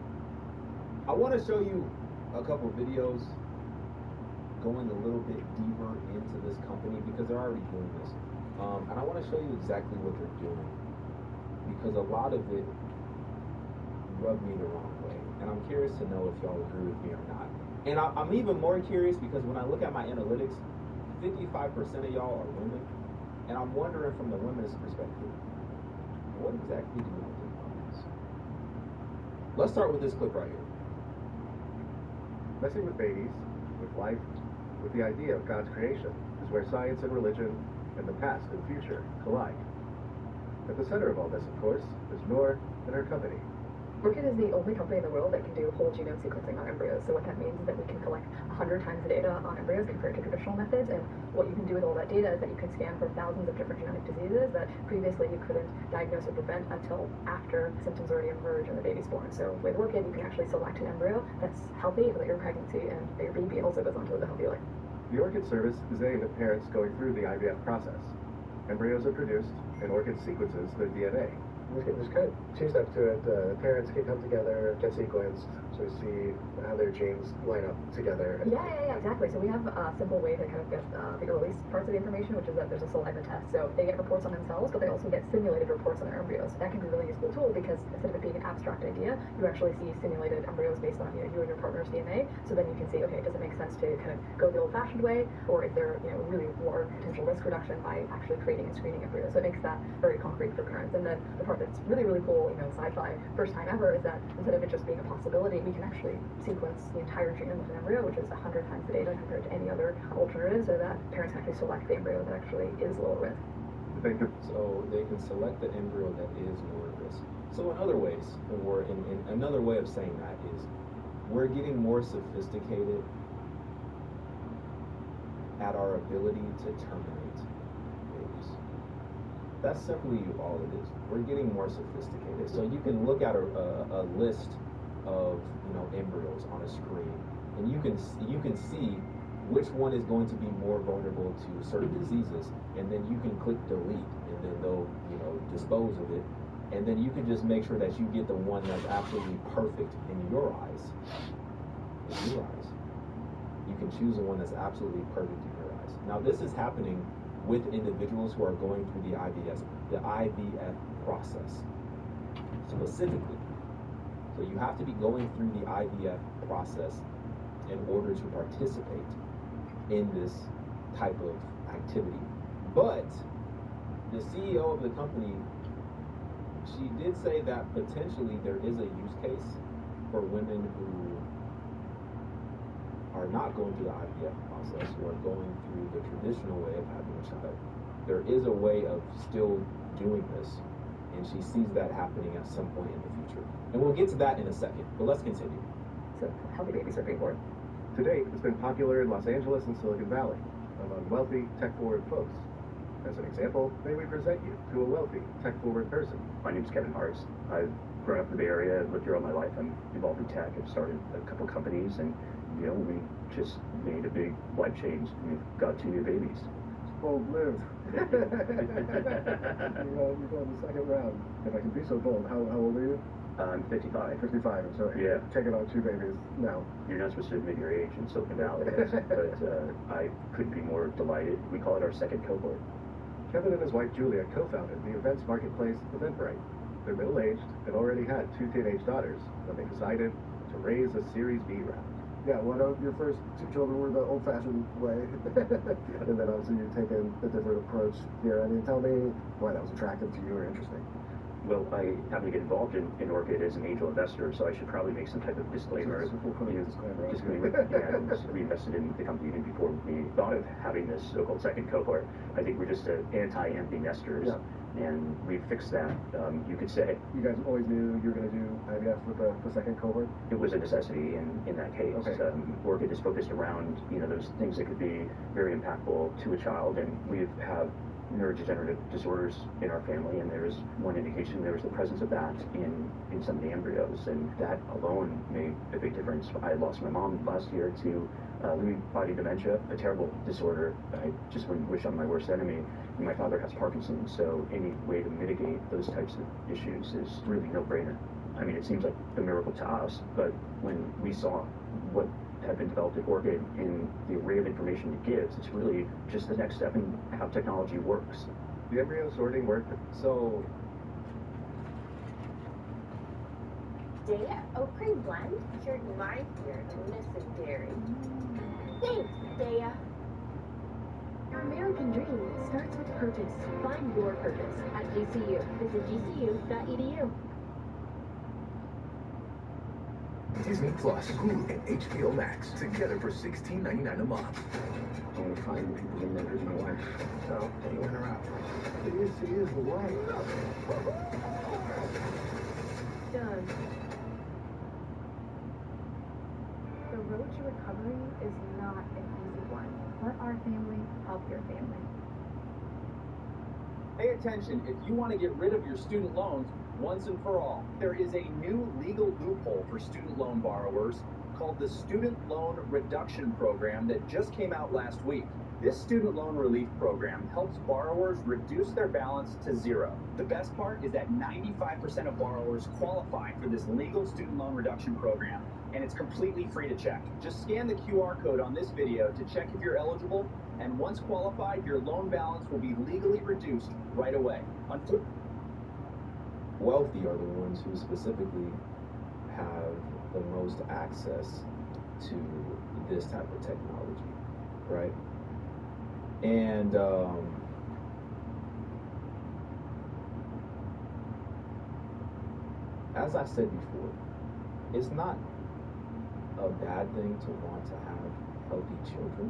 I want to show you a couple of videos going a little bit deeper into this company because they're already doing this. And I want to show you exactly what they're doing because a lot of it rubbed me the wrong way. And I'm curious to know if y'all agree with me or not. And I'm even more curious because when I look at my analytics, 55% of y'all are women. And I'm wondering from the women's perspective, what exactly do you think about this? Let's start with this clip right here. Messing with babies, with life, with the idea of God's creation is where science and religion and the past and future collide. At the center of all this, of course, is Noor and her company. Orchid is the only company in the world that can do whole genome sequencing on embryos. So what that means is that we can collect 100 times the data on embryos compared to traditional methods. And what you can do with all that data is that you can scan for thousands of different genetic diseases that previously you couldn't diagnose or prevent until after symptoms already emerge and the baby's born. So with Orchid, you can actually select an embryo that's healthy for your pregnancy and that your baby also goes on to live a healthy life. The Orchid service is aimed at parents going through the IVF process. Embryos are produced, and Orchid sequences their DNA. There's kind of two steps to it. Parents can come together, get sequenced, so we see how their genes line up together. Yeah, exactly. So we have a simple way to kind of get the early parts of the information, which is that there's a saliva test. So they get reports on themselves, but they also get simulated reports on their embryos. That can be a really useful tool because instead of it being an abstract idea, you actually see simulated embryos based on you and your partner's DNA. So then you can see, okay, does it make sense to kind of go the old-fashioned way, or is there really more potential risk reduction by actually creating and screening embryos? So it makes that very concrete for parents. And then the part that's really, really cool, sci-fi, first time ever, is that instead of it just being a possibility, we can actually sequence the entire genome of an embryo, which is 100 times the data compared to any other alternative, so that parents can actually select the embryo that actually is lower risk. So they can select the embryo that is lower risk. So in other ways, or in another way of saying that is, we're getting more sophisticated at our ability to terminate babies. That's simply all it is. We're getting more sophisticated. So you can look at a list of embryos on a screen, and you can see which one is going to be more vulnerable to certain diseases, and then you can click delete, and then they'll dispose of it, and then you can just make sure that you get the one that's absolutely perfect in your eyes. In your eyes, you can choose the one that's absolutely perfect in your eyes. Now this is happening with individuals who are going through the IVF process specifically. So you have to be going through the IVF process in order to participate in this type of activity. But the CEO of the company, she did say that potentially there is a use case for women who are not going through the IVF process, who are going through the traditional way of having a child. there is a way of still doing this, and she sees that happening at some point in the future. And we'll get to that in a second, but let's continue. So, Healthy Baby Surfing Board. To date, it's been popular in Los Angeles and Silicon Valley among wealthy, tech-forward folks. As an example, may we present you to a wealthy, tech-forward person. My name's Kevin Hartz. I've grown up in the Bay Area, lived here all my life. I'm involved in tech. I've started a couple companies, and you know, we just made a big life change. We've got 2 new babies. Bold-lived. You're going the second round. If I can be so bold, how old are you? I'm 55. 55, I'm sorry. Yeah. Taking on 2 babies now. You're not supposed to admit your age in Silicon Valley, but I couldn't be more delighted. We call it our second cohort. Kevin and his wife Julia co-founded the events marketplace Eventbrite. They're middle-aged and already had 2 teenage daughters when they decided to raise a Series B round. Yeah, one of your first 2 children were the old-fashioned way, and then obviously you've taken a different approach here. I mean, tell me why that was attractive to you or interesting. Well, I happen to get involved in Orchid as an angel investor, so I should probably make some type of disclaimer. We invested in the company even before we thought of having this so-called second cohort. I think we're just anti-empty nesters, and we fixed that, you could say. You guys always knew you were going to do IVF with the second cohort? It was a necessity in that case. Okay. Orchid is focused around, you know, those things that could be very impactful to a child, and we have neurodegenerative disorders in our family, and there's one indication there was the presence of that in some of the embryos, and that alone made a big difference. I lost my mom last year to Lewy body dementia, a terrible disorder I just wouldn't wish on my worst enemy. And my father has Parkinson's, so any way to mitigate those types of issues is really no-brainer. I mean, it seems like a miracle to us, but when we saw what had been developed at Orchid in the array of information it gives, it's really just the next step in how technology works. The embryo sorting worked. So, Data Oak Cream Blend cured my fear to missing dairy. Thanks, Daya. Your American dream starts with purpose. Find your purpose at GCU. Visit gcu.edu. Disney Plus, Hulu, and HBO Max together for $16.99 a month. I want to find the people that murdered my wife. So, you went around. She is the one. Done. The road to recovery is not an easy one. Let our family help your family. Pay attention if you want to get rid of your student loans once and for all. There is a new legal loophole for student loan borrowers called the Student Loan Reduction Program that just came out last week. This student loan relief program helps borrowers reduce their balance to 0. The best part is that 95% of borrowers qualify for this legal student loan reduction program, and it's completely free to check. Just scan the QR code on this video to check if you're eligible, and once qualified, your loan balance will be legally reduced right away. Wealthy are the ones who specifically have the most access to this type of technology, right? And as I said before, it's not a bad thing to want to have healthy children,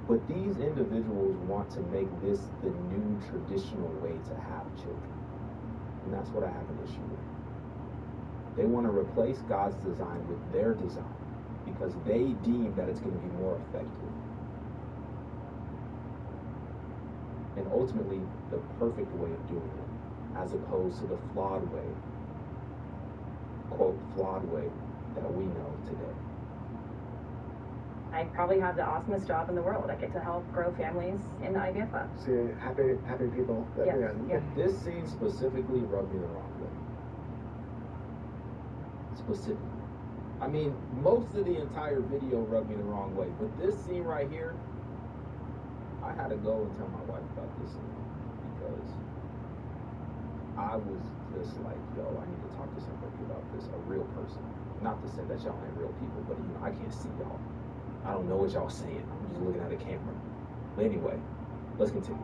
but these individuals want to make this the new traditional way to have children. And that's what I have an issue with. They want to replace God's design with their design because they deem that it's going to be more effective. And ultimately, the perfect way of doing it, as opposed to the flawed way, quote, flawed way that we know today. I probably have the awesomest job in the world. I get to help grow families in the IVF lab. See, happy people. Yeah. This scene specifically rubbed me the wrong way. Specifically. I mean, most of the entire video rubbed me the wrong way, but this scene right here, I had to go and tell my wife about this scene because I was just like, yo, I need to talk to somebody about this, a real person. Not to say that y'all ain't real people, but you know, I can't see y'all. I don't know what y'all saying. I'm just looking at a camera. But anyway, let's continue.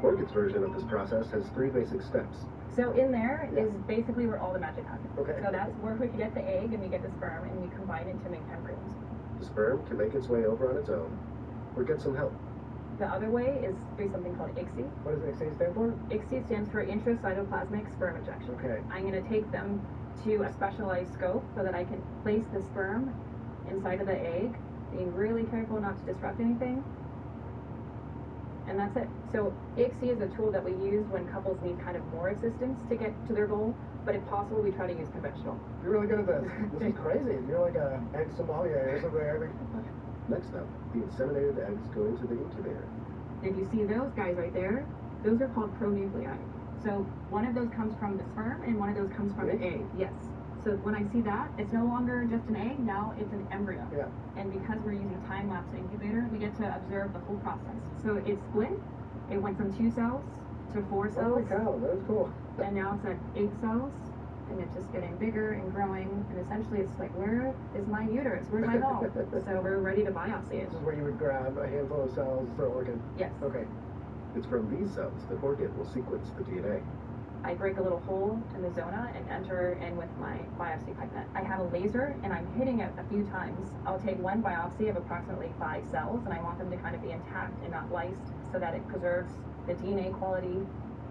Orchid's version of this process has 3 basic steps. So in there is basically where all the magic happens. Okay. So that's where we get the egg and we get the sperm and we combine it to make embryos. The sperm can make its way over on its own or get some help. The other way is through something called ICSI. What does ICSI stand for? ICSI stands for intracytoplasmic sperm injection. Okay. I'm going to take them to a specialized scope so that I can place the sperm inside of the egg, being really careful not to disrupt anything. And that's it. So ICSI is a tool that we use when couples need kind of more assistance to get to their goal, but if possible, we try to use conventional. You're really good at this. This is crazy. You're like a egg sommelier or something. Next up, the inseminated eggs go into the incubator. If you see those guys right there, those are called pronuclei. So one of those comes from the sperm and one of those comes from the egg. Yes. So when I see that, it's no longer just an egg, now it's an embryo. Yeah. And because we're using a time-lapse incubator, we get to observe the full process. So it split. It went from 2 cells to 4 cells. Oh my cow, that was cool. And now it's at 8 cells. And it's just getting bigger and growing. And essentially it's like, where is my uterus? Where's my ball? So we're ready to biopsy it. This is where you would grab a handful of cells for organ. Yes. Okay. It's from these cells that Orchid will sequence the DNA. I break a little hole in the zona and enter in with my biopsy pipette. I have a laser and I'm hitting it a few times. I'll take one biopsy of approximately 5 cells and I want them to kind of be intact and not lysed so that it preserves the DNA quality.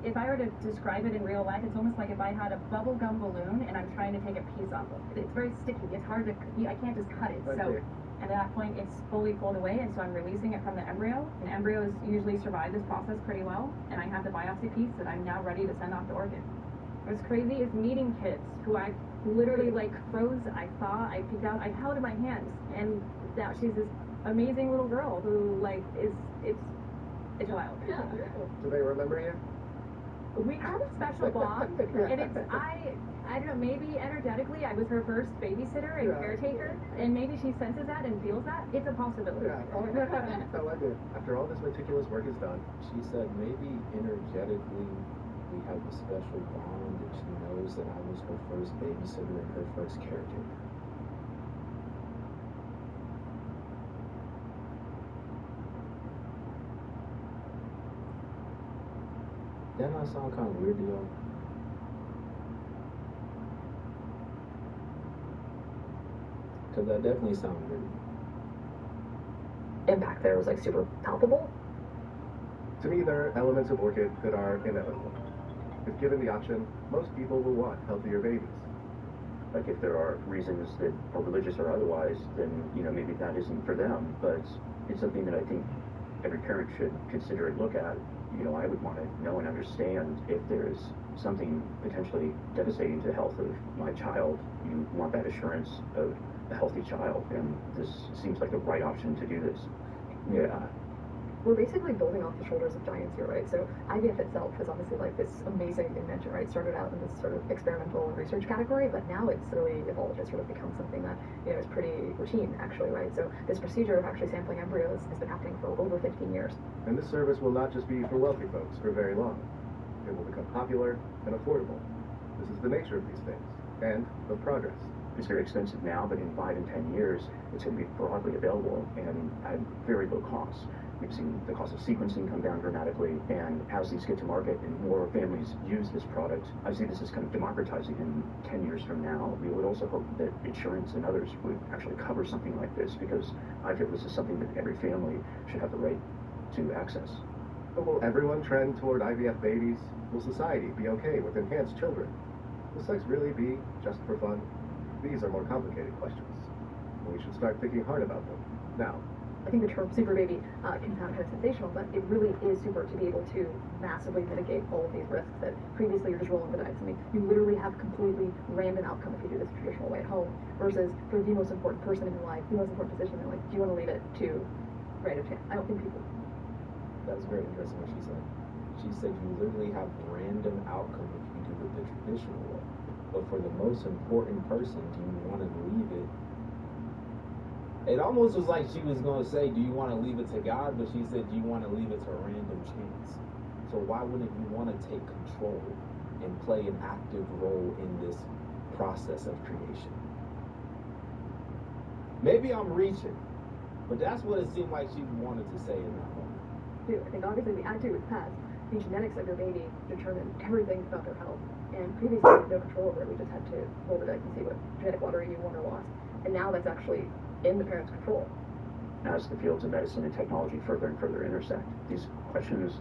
If I were to describe it in real life, it's almost like if I had a bubble gum balloon and I'm trying to take a piece off of it. It's very sticky. It's hard to, I can't just cut it. So at that point, it's fully pulled away, and so I'm releasing it from the embryo. And embryos usually survive this process pretty well, and I have the biopsy piece that I'm now ready to send off to organ. What's crazy is meeting kids who I literally like froze. I saw, I peeked out, I held in my hands, and now she's this amazing little girl who like it's a child. Do they remember you? We have a special bond, and it's I don't know, maybe energetically I was her first babysitter and caretaker, and maybe she senses that and feels that. It's a possibility. Yeah. I like it. After all this meticulous work is done, She said maybe energetically we have a special bond and she knows that I was her first babysitter and her first caretaker. That not sound kind of weird to y'all? Because that definitely sounds weird. Impact there was like super palpable. to me there are elements of Orchid that are inevitable. If given the option, most people will want healthier babies. Like if there are reasons that are religious or otherwise, then, you know, maybe that isn't for them, but it's something that I think every parent should consider and look at. You know, I would want to know and understand if there's something potentially devastating to the health of my child. You want that assurance of a healthy child, and this seems like the right option to do this. Yeah. We're basically building off the shoulders of giants here, right? So IVF itself is obviously like this amazing invention, right? Started out in this sort of experimental research category, but now it's really evolved. It's sort of become something that, you know, is pretty routine, actually, right? So this procedure of actually sampling embryos has been happening for over 15 years. And this service will not just be for wealthy folks for very long. It will become popular and affordable. This is the nature of these things, and of progress. It's very expensive now, but in 5 and 10 years, it's going to be broadly available and at very low cost. We've seen the cost of sequencing come down dramatically, and as these get to market and more families use this product, I see this as kind of democratizing in 10 years from now. We would also hope that insurance and others would actually cover something like this, because I feel this is something that every family should have the right to access. But will everyone trend toward IVF babies? Will society be okay with enhanced children? Will sex really be just for fun? These are more complicated questions, and we should start thinking hard about them now. I think the term super baby can sound kind of sensational, but it really is super to be able to massively mitigate all of these risks that previously you're just rolling the dice. I mean, you literally have completely random outcome if you do this traditional way at home, versus for the most important person in your life, the most important decision in your life, do you want to leave it to random chance? I don't think people. That's very interesting what she said. She said you literally have random outcome if you do it the traditional way. But for the most important person, do you want to leave it? It almost was like she was going to say, do you want to leave it to God? But she said, do you want to leave it to random chance? So why wouldn't you want to take control and play an active role in this process of creation? Maybe I'm reaching, but that's what it seemed like she wanted to say in that moment. I think obviously the attitude with past, the genetics of your baby determine everything about their health. And previously we had no control over it. We just had to roll the dice and see what genetic lottery you won or lost. And now that's actually in the parents' control. as the fields of medicine and technology further and further intersect. These questions,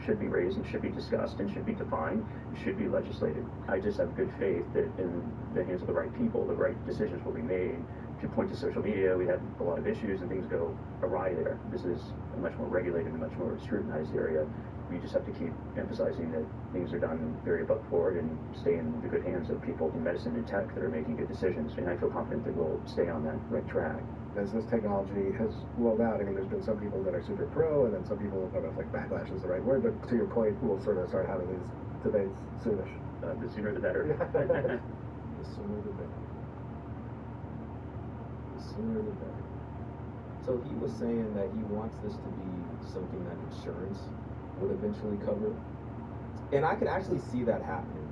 should be raised and should be discussed and should be defined and should be legislated. I just have good faith that in the hands of the right people, the right decisions will be made. If you point to social media, we have a lot of issues and things go awry there. This is a much more regulated and much more scrutinized area. We just have to keep emphasizing that things are done very above board and stay in the good hands of people in medicine and tech that are making good decisions. And I feel confident that we'll stay on that right track. As this technology has rolled out, I mean, there's been some people that are super pro, and then some people, I don't know if like backlash is the right word, but to your point, we'll sort of start having these debates soonish. The sooner the better. The sooner the better. The sooner the better. So he was saying that he wants this to be something that insurance would eventually cover. And I could actually see that happening.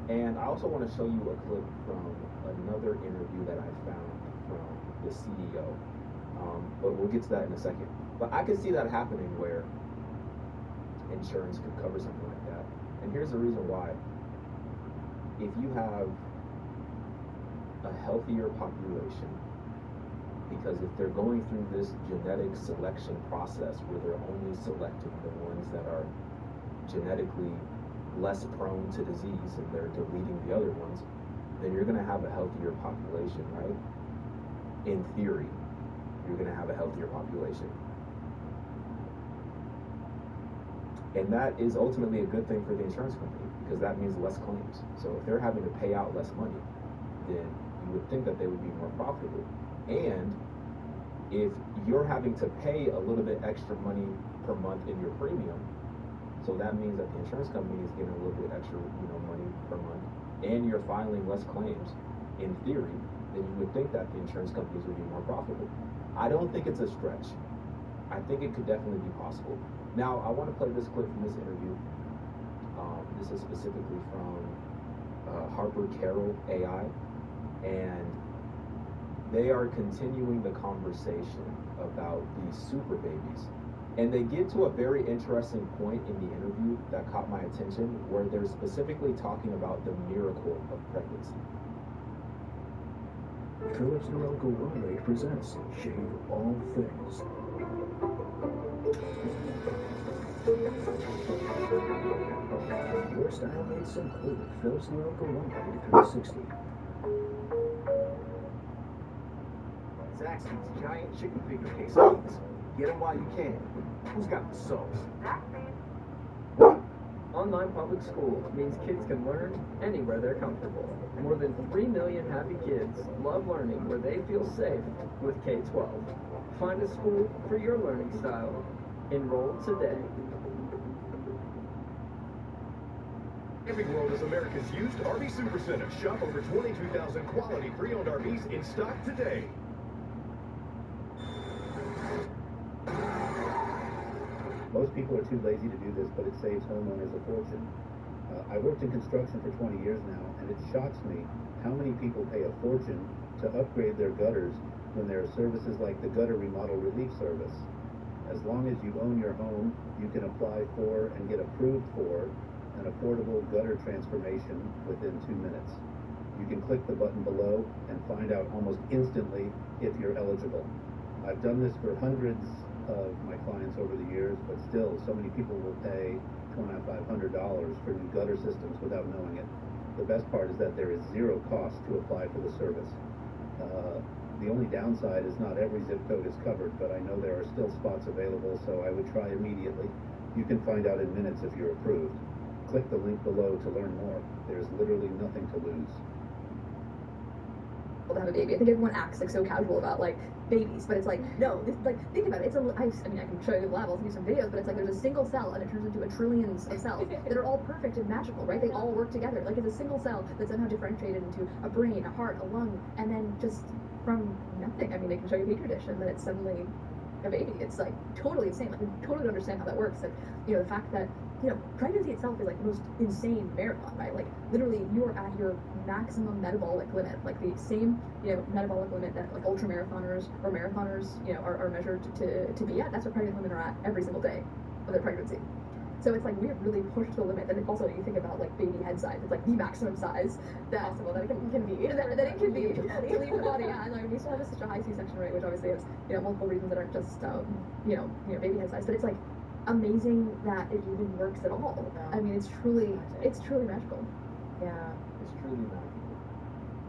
And I also want to show you a clip from another interview that I found from the CEO. But we'll get to that in a second. But I could see that happening where insurance could cover something like that. And here's the reason why. If you have a healthier population, because if they're going through this genetic selection process where they're only selecting the ones that are genetically less prone to disease and they're deleting the other ones, then you're going to have a healthier population, right? In theory, you're going to have a healthier population. And that is ultimately a good thing for the insurance company because that means less claims. So if they're having to pay out less money, then you would think that they would be more profitable. And if you're having to pay a little bit extra money per month in your premium, so that means that the insurance company is getting a little bit extra, money per month, and you're filing less claims, in theory, then you would think that the insurance companies would be more profitable. I don't think it's a stretch. I think it could definitely be possible. Now, I want to play this clip from this interview. This is specifically from Harper Carroll AI, and they are continuing the conversation about these super babies. And they get to a very interesting point in the interview that caught my attention, where they're specifically talking about the miracle of pregnancy. Philips Norelco Wellmade presents Shave All Things. Your style made simple with Philips Norelco Wellmade 360. Zaxby's giant chicken finger quesadillas. Get them while you can. Who's got the sauce? Online public school means kids can learn anywhere they're comfortable. More than 3 million happy kids love learning where they feel safe with K-12. Find a school for your learning style. Enroll today. Camping World is America's used RV Supercenter. Shop over 22,000 quality pre-owned RVs in stock today. Most people are too lazy to do this, but it saves homeowners a fortune. I worked in construction for 20 years now, and it shocks me how many people pay a fortune to upgrade their gutters when there are services like the Gutter Remodel Relief Service. As long as you own your home, you can apply for and get approved for an affordable gutter transformation within 2 minutes. You can click the button below and find out almost instantly if you're eligible. I've done this for hundreds of my clients over the years, but still, so many people will pay $2,500 for new gutter systems without knowing it. The best part is that there is zero cost to apply for the service. The only downside is not every zip code is covered, but I know there are still spots available, so I would try immediately. You can find out in minutes if you're approved. Click the link below to learn more. There's literally nothing to lose. To have a baby. I think everyone acts like so casual about like babies, but it's like, no, this, like, think about it. It's I mean, I can show you the lab, I'll do some videos, but it's like there's a single cell and it turns into a trillions of cells that are all perfect and magical, right? They all work together. Like it's a single cell that's somehow differentiated into a brain, a heart, a lung, and then just from nothing. I mean, they can show you a petri dish and then it's suddenly a baby. It's like totally insane. Like, I totally don't understand how that works. And the fact that pregnancy itself is like the most insane marathon, right? Like literally you're at your maximum metabolic limit, like the same, metabolic limit that like ultra marathoners or marathoners, are measured to be at. That's what pregnant women are at every single day of their pregnancy. So it's like we have really pushed the limit. And also you think about like baby head size, it's like the maximum size that possible that it can be. That it can be to leave the body. Yeah, and like we still have such a high C-section rate, which obviously has multiple reasons that aren't just baby head size, but it's like amazing that it even works at all. I mean, it's truly magical. Yeah, it's truly magical.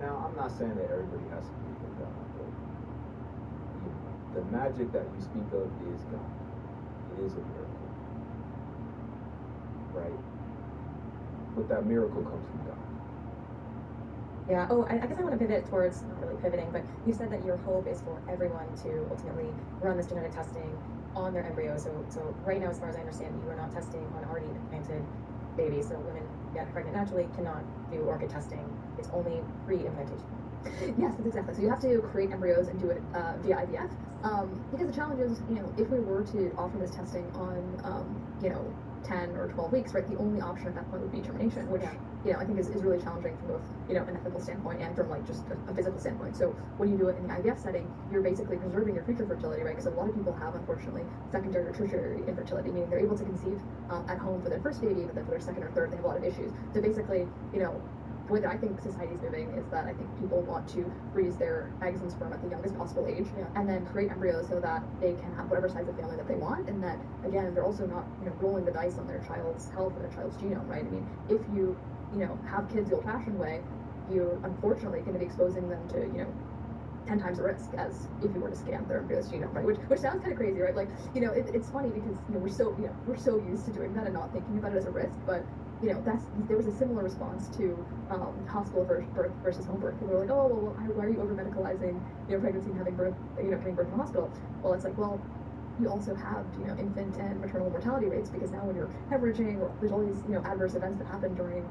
Now, I'm not saying that everybody has to believe in God, but the magic that we speak of is God. It is a miracle, right? But that miracle comes from God. Yeah. Oh, I guess I want to pivot towards, not really pivoting, but you said that your hope is for everyone to ultimately run this genetic testing on their embryo. So right now, as far as I understand, you are not testing on already implanted babies. So women get pregnant naturally cannot do orchid testing. It's only pre-implantation. Yes, that's exactly. So you have to create embryos and do it via IVF. Because the challenge is, if we were to offer this testing on, 10 or 12 weeks, right, the only option at that point would be termination, which, I think is really challenging from both, an ethical standpoint and from, like, just a physical standpoint. So when you do it in the IVF setting, you're basically preserving your future fertility, right? Because a lot of people have, unfortunately, secondary or tertiary infertility, meaning they're able to conceive at home for their first baby, but then for their second or third, they have a lot of issues. So basically, the way that I think society's moving is that I think people want to freeze their eggs and sperm at the youngest possible age, and then create embryos so that they can have whatever size of family that they want, and that, again, they're also not, rolling the dice on their child's health or their child's genome, right? I mean, if you, have kids the old-fashioned way, you're unfortunately going to be exposing them to, 10 times the risk as if you were to scan their embryo's genome, right? Which sounds kind of crazy, right? Like, it's funny because, we're so used to doing that and not thinking about it as a risk, but there was a similar response to hospital birth versus home birth. People were like, oh, well, why are you over medicalizing, pregnancy and having birth, giving birth in the hospital? Well, it's like, well, you also have, infant and maternal mortality rates, because now when you're hemorrhaging, or there's all these, adverse events that happen during,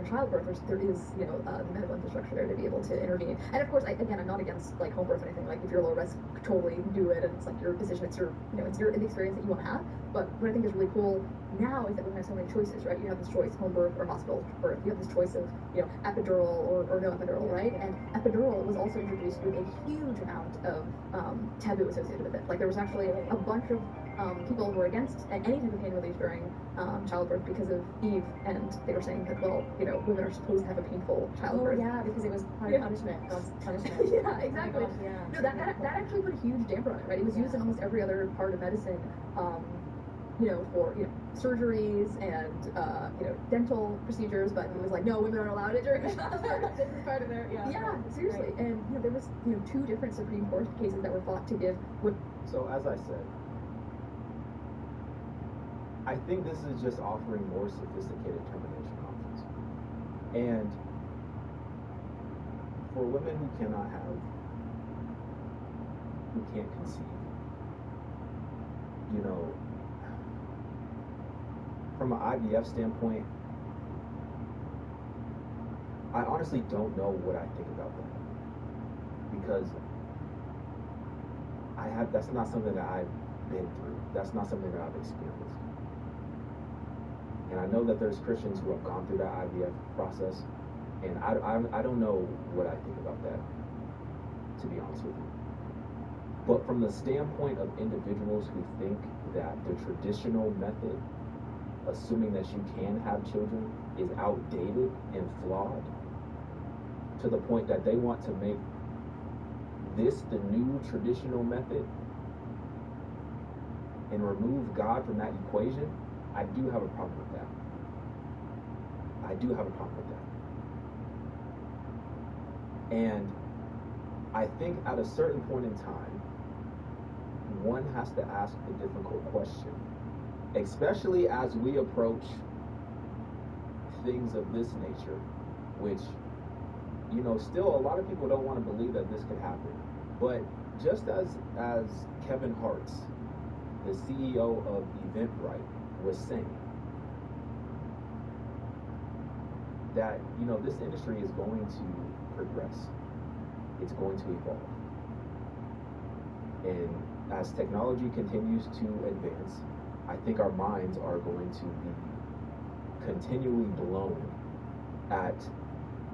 childbirth, there is, the medical infrastructure there to be able to intervene. And of course, again, I'm not against, like, home birth or anything. Like, if you're low risk, totally do it, and it's like your decision, it's your, it's the experience that you want to have. But what I think is really cool now is that women have so many choices, right? You have this choice, home birth or hospital birth. You have this choice of, epidural or no epidural, right? And epidural was also introduced with a huge amount of taboo associated with it. Like, there was actually a bunch of people who were against any type of pain relief during childbirth because of Eve, and they were saying that, well, women are supposed to have a painful childbirth. Oh, yeah, because it was part of punishment. God's punishment. Yeah, exactly. Oh, gosh, yeah. No, that actually put a huge damper on it, right? It was used in almost every other part of medicine, for, surgeries and, dental procedures, but it was like, no, women aren't allowed it during childbirth. This is part of their, Yeah, seriously. Right. And, there was, 2 different Supreme Court cases that were fought to give. So, as I said, I think this is just offering more sophisticated termination options. And for women who cannot have, who can't conceive, from an IVF standpoint, I honestly don't know what I think about that, because that's not something that I've been through. That's not something that I've experienced. And I know that there's Christians who have gone through that IVF process, and I don't know what I think about that, to be honest with you. But from the standpoint of individuals who think that the traditional method, assuming that you can have children, is outdated and flawed, to the point that they want to make this the new traditional method and remove God from that equation, I do have a problem with that. I do have a problem with that. And I think at a certain point in time, one has to ask the difficult question, especially as we approach things of this nature, which, still a lot of people don't want to believe that this could happen. But just as Kevin Hartz, the CEO of Eventbrite, was saying, that, this industry is going to progress. It's going to evolve. And as technology continues to advance, I think our minds are going to be continually blown at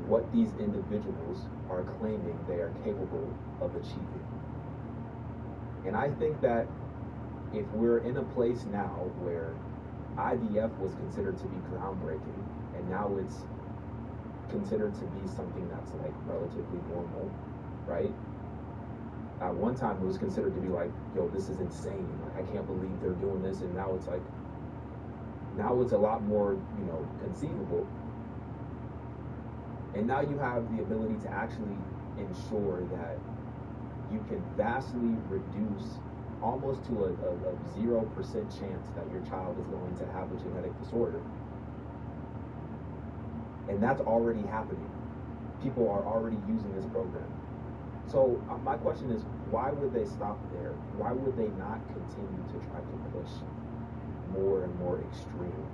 what these individuals are claiming they are capable of achieving. And I think that if we're in a place now where IVF was considered to be groundbreaking, and now it's considered to be something that's like relatively normal, right? At one time it was considered to be like, yo, this is insane. Like, I can't believe they're doing this. And now it's like, now it's a lot more, you know, conceivable. And now you have the ability to actually ensure that you can vastly reduce almost to a 0% chance that your child is going to have a genetic disorder. And that's already happening. People are already using this program. So my question is, why would they stop there? Why would they not continue to try to push more and more extreme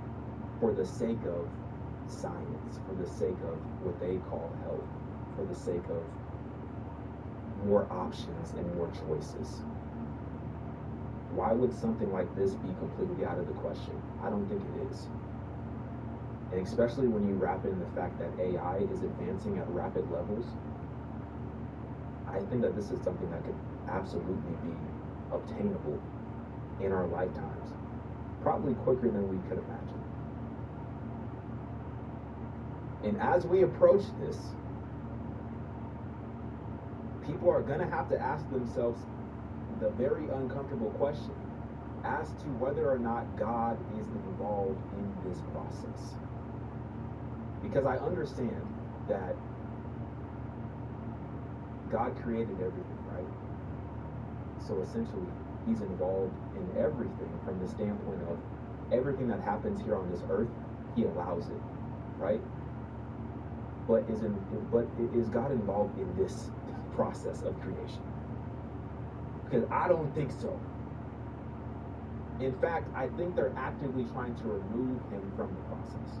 for the sake of science, for the sake of what they call health, for the sake of more options and more choices? Why would something like this be completely out of the question? I don't think it is. And especially when you wrap in the fact that AI is advancing at rapid levels, I think that this is something that could absolutely be obtainable in our lifetimes, probably quicker than we could imagine. And as we approach this, people are going to have to ask themselves the very uncomfortable question as to whether or not God is involved in this process. Because I understand that God created everything, right? So essentially, he's involved in everything from the standpoint of everything that happens here on this earth, he allows it, right? But is God involved in this process of creation? Because I don't think so. In fact, I think they're actively trying to remove him from the process.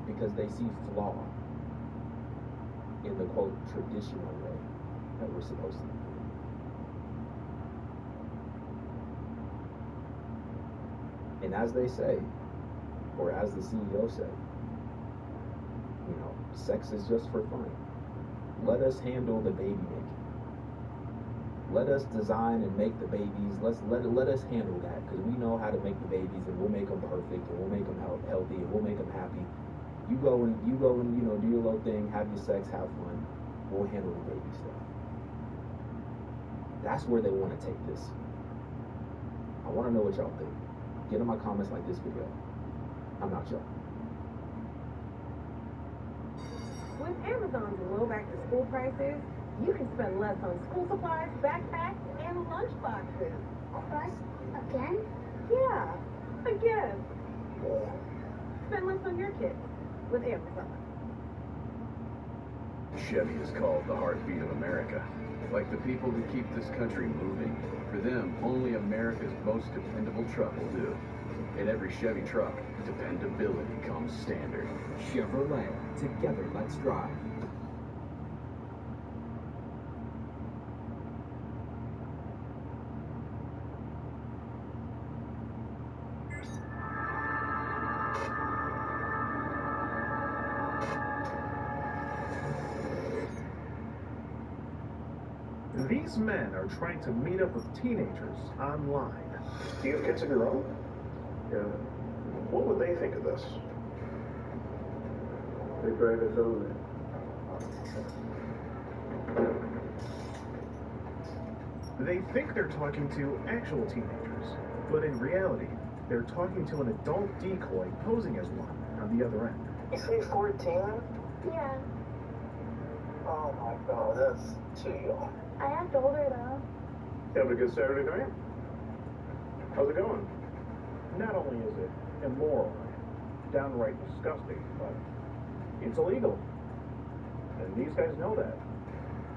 Because they see flaw in the, quote, traditional way that we're supposed to do. And as they say, or as the CEO said, you know, sex is just for fun. Let us handle the baby making. Let us design and make the babies. Let us handle that, because we know how to make the babies, and we'll make them perfect, and we'll make them healthy, and we'll make them happy. You go and you know, do your little thing, have your sex, have fun. We'll handle the baby stuff. That's where they want to take this. I want to know what y'all think. Get in my comments like this video. I'm not y'all. With Amazon's low back-to-school prices, you can spend less on school supplies, backpacks, and lunch boxes. Us? Again? Yeah, again. Spend less on your kids with Amazon. Chevy is called the heartbeat of America. Like the people who keep this country moving. For them, only America's most dependable truck will do. In every Chevy truck, dependability comes standard. Chevrolet. Together, let's drive. These men are trying to meet up with teenagers online. Do you have kids of your own? Yeah. What would they think of this? They try to tell me. They think they're talking to actual teenagers, but in reality, they're talking to an adult decoy posing as one on the other end. You say 14? Yeah. Oh my god, that's too young. I act older though. You having a good Saturday night? How's it going? Not only is it immoral, downright disgusting, but it's illegal. And these guys know that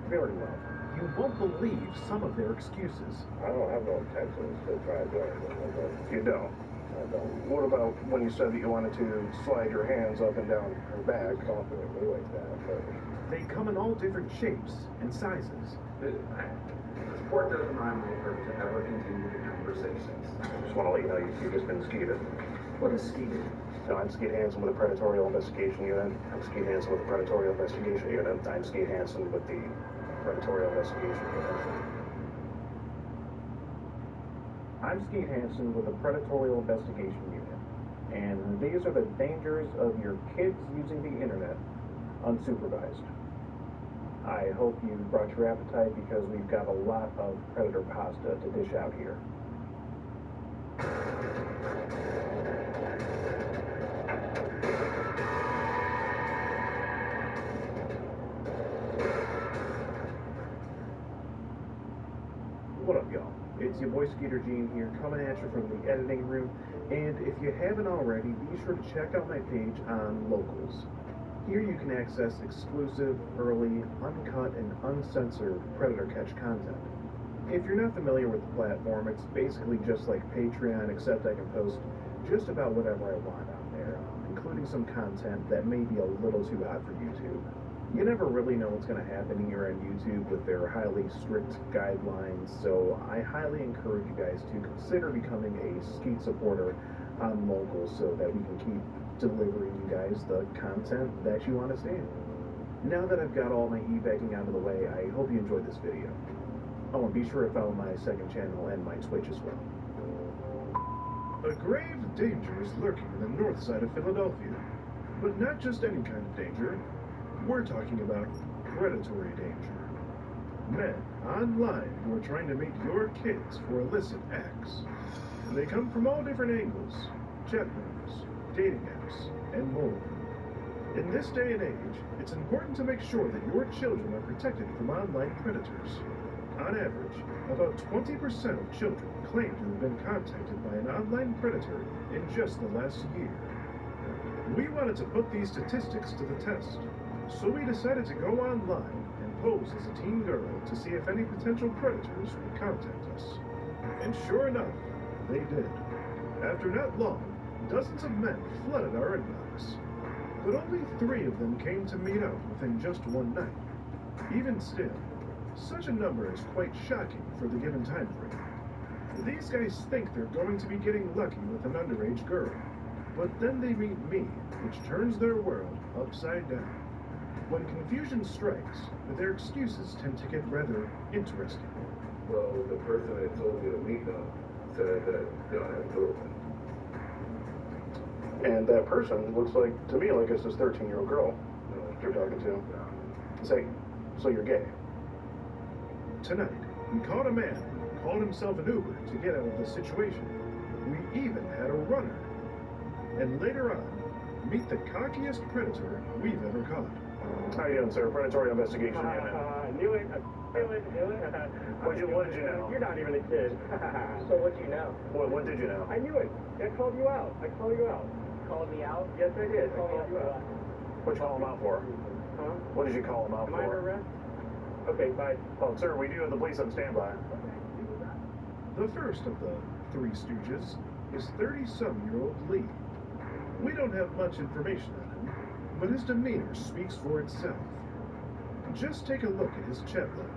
very well. You won't believe some of their excuses. I don't have no intentions to try to do anything. You don't? I don't. What about when you said that you wanted to slide your hands up and down her back? Talking to me like that. But they come in all different shapes and sizes. The sport doesn't rhyme with her to ever continue the conversations. I just want to let you know you've just been skeeted. What is skeeted? I'm Skeet Hansen with the Predatorial Investigation Unit. I'm Skeet Hansen with the Predatorial Investigation Unit. I'm Skeet Hansen with the Predatorial Investigation Unit. I'm Skeet Hansen with the Predatorial Investigation Unit, and these are the dangers of your kids using the internet unsupervised. I hope you brought your appetite because we've got a lot of Predator pasta to dish out here. What up, y'all? It's your boy Skeeter Gene here, coming at you from the editing room. And if you haven't already, be sure to check out my page on Locals. Here you can access exclusive, early, uncut, and uncensored Predator Catch content. If you're not familiar with the platform, it's basically just like Patreon, except I can post just about whatever I want on there, including some content that may be a little too hot for YouTube. You never really know what's going to happen here on YouTube with their highly strict guidelines, so I highly encourage you guys to consider becoming a Skeet supporter on Locals so that we can keep delivering you guys the content that you want to see. Now that I've got all my e-begging out of the way, I hope you enjoyed this video. Oh, and be sure to follow my second channel and my Twitch as well. A grave danger is lurking in the north side of Philadelphia. But not just any kind of danger. We're talking about predatory danger. Men online who are trying to meet your kids for illicit acts. And they come from all different angles. Chat rooms, dating apps, and more. In this day and age, it's important to make sure that your children are protected from online predators. On average, about 20% of children claim to have been contacted by an online predator in just the last year. We wanted to put these statistics to the test, so we decided to go online and pose as a teen girl to see if any potential predators would contact us. And sure enough, they did. After not long, dozens of men flooded our inbox. But only 3 of them came to meet up within just one night. Even still, such a number is quite shocking for the given time frame. These guys think they're going to be getting lucky with an underage girl, but then they meet me, which turns their world upside down. When confusion strikes, their excuses tend to get rather interesting. Well, the person that told me to meet them said that y'all had girlfriend. And that person looks like, to me, like it's this 13-year-old girl you're talking to. Say, so you're gay. Tonight, we caught a man who called himself an Uber to get out of the situation. We even had a runner. And later on, meet the cockiest predator we've ever caught. How you doing, sir? Predatory Investigation Unit. I knew it. I knew it. What did you know? You're not even a kid. So what do you know? What did you know? I knew it. I called you out. I called you out. Called me out? Yes, I did. I called you out. What'd you call him out for? Huh? What did you call him out Am for? I under arrest? Okay, bye. Oh, sir, we do have the police on standby. The first of the 3 stooges is 30-some-year-old Lee. We don't have much information on him, but his demeanor speaks for itself. Just take a look at his chat log.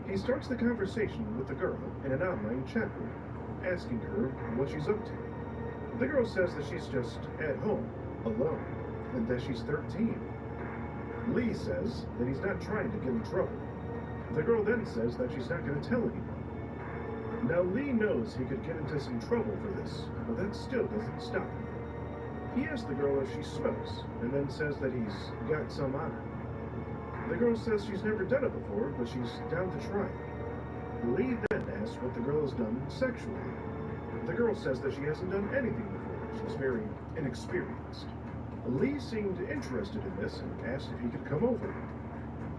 He starts the conversation with the girl in an online chat room, asking her what she's up to. The girl says that she's just at home, alone, and that she's 13. Lee says that he's not trying to get in trouble. The girl then says that she's not going to tell anyone. Now Lee knows he could get into some trouble for this, but that still doesn't stop him. He asks the girl if she smokes, and then says that he's got some on her. The girl says she's never done it before, but she's down to try it. Lee then asks what the girl has done sexually. The girl says that she hasn't done anything before. She's very inexperienced. Lee seemed interested in this and asked if he could come over.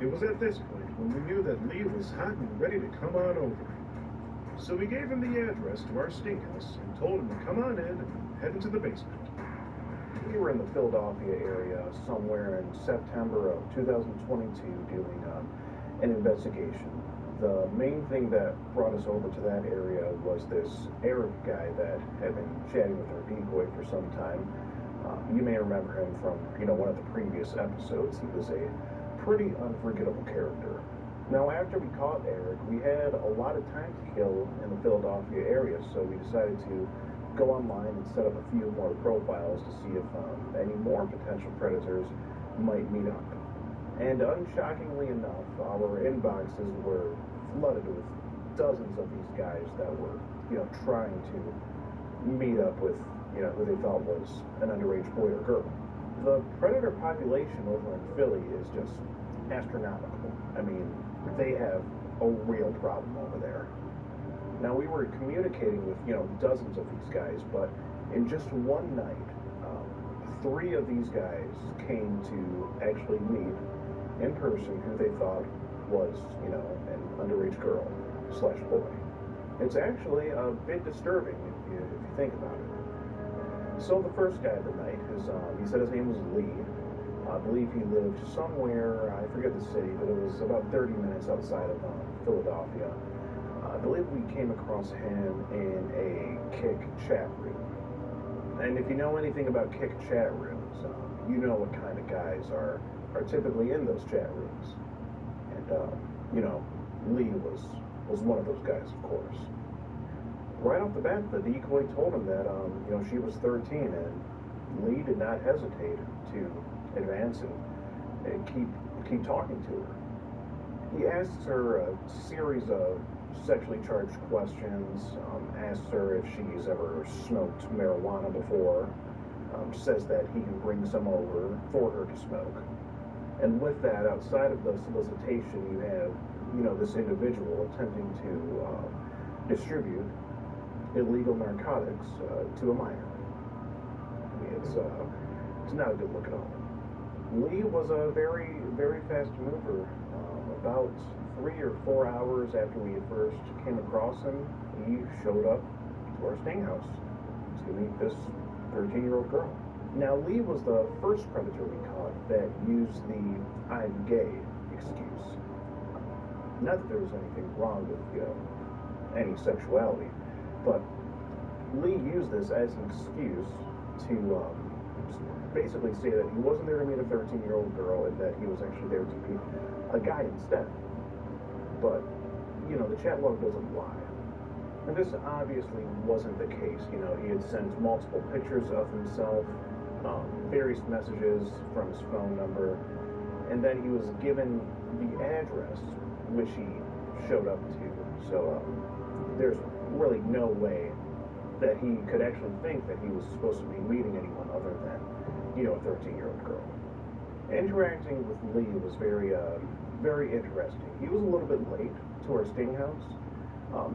It was at this point when we knew that Lee was hot and ready to come on over. So we gave him the address to our stinkhouse and told him to come on in and head into the basement. We were in the Philadelphia area somewhere in September of 2022 doing an investigation. The main thing that brought us over to that area was this Arab guy that had been chatting with our decoy for some time. You may remember him from, one of the previous episodes. He was a pretty unforgettable character. Now, after we caught Eric, we had a lot of time to kill in the Philadelphia area, so we decided to go online and set up a few more profiles to see if any more potential predators might meet up. And unshockingly enough, our inboxes were flooded with dozens of these guys that were, trying to meet up with, who they thought was an underage boy or girl. The predator population over in Philly is just astronomical. I mean, they have a real problem over there. Now, we were communicating with, dozens of these guys, but in just one night, 3 of these guys came to actually meet in person who they thought was, an underage girl / boy. It's actually a bit disturbing if you think about it. So the first guy of the night, he said his name was Lee. I believe he lived somewhere, I forget the city, but it was about 30 minutes outside of Philadelphia. I believe we came across him in a Kik chat room. And if you know anything about Kik chat rooms, you know what kind of guys are typically in those chat rooms. And, Lee was one of those guys, of course. Right off the bat, the decoy told him that, she was 13, and Lee did not hesitate to advance and keep talking to her. He asks her a series of sexually charged questions, asks her if she's ever smoked marijuana before, says that he can bring some over for her to smoke. And with that, outside of the solicitation, you have, this individual attempting to distribute illegal narcotics to a minor. I mean, it's not a good look at all. Lee was a very, very fast mover. About 3 or 4 hours after we had first came across him, he showed up to our sting house to meet this 13-year-old girl. Now, Lee was the first predator we caught that used the "I'm gay" excuse. Not that there was anything wrong with, any sexuality, but Lee used this as an excuse to basically say that he wasn't there to meet a 13-year-old girl and that he was actually there to meet a guy instead. But, the chat log doesn't lie. And this obviously wasn't the case. He had sent multiple pictures of himself, various messages from his phone number, and then he was given the address which he showed up to. So there's really no way that he could actually think that he was supposed to be meeting anyone other than, a 13-year-old girl. Interacting with Lee was very interesting. He was a little bit late to our sting house.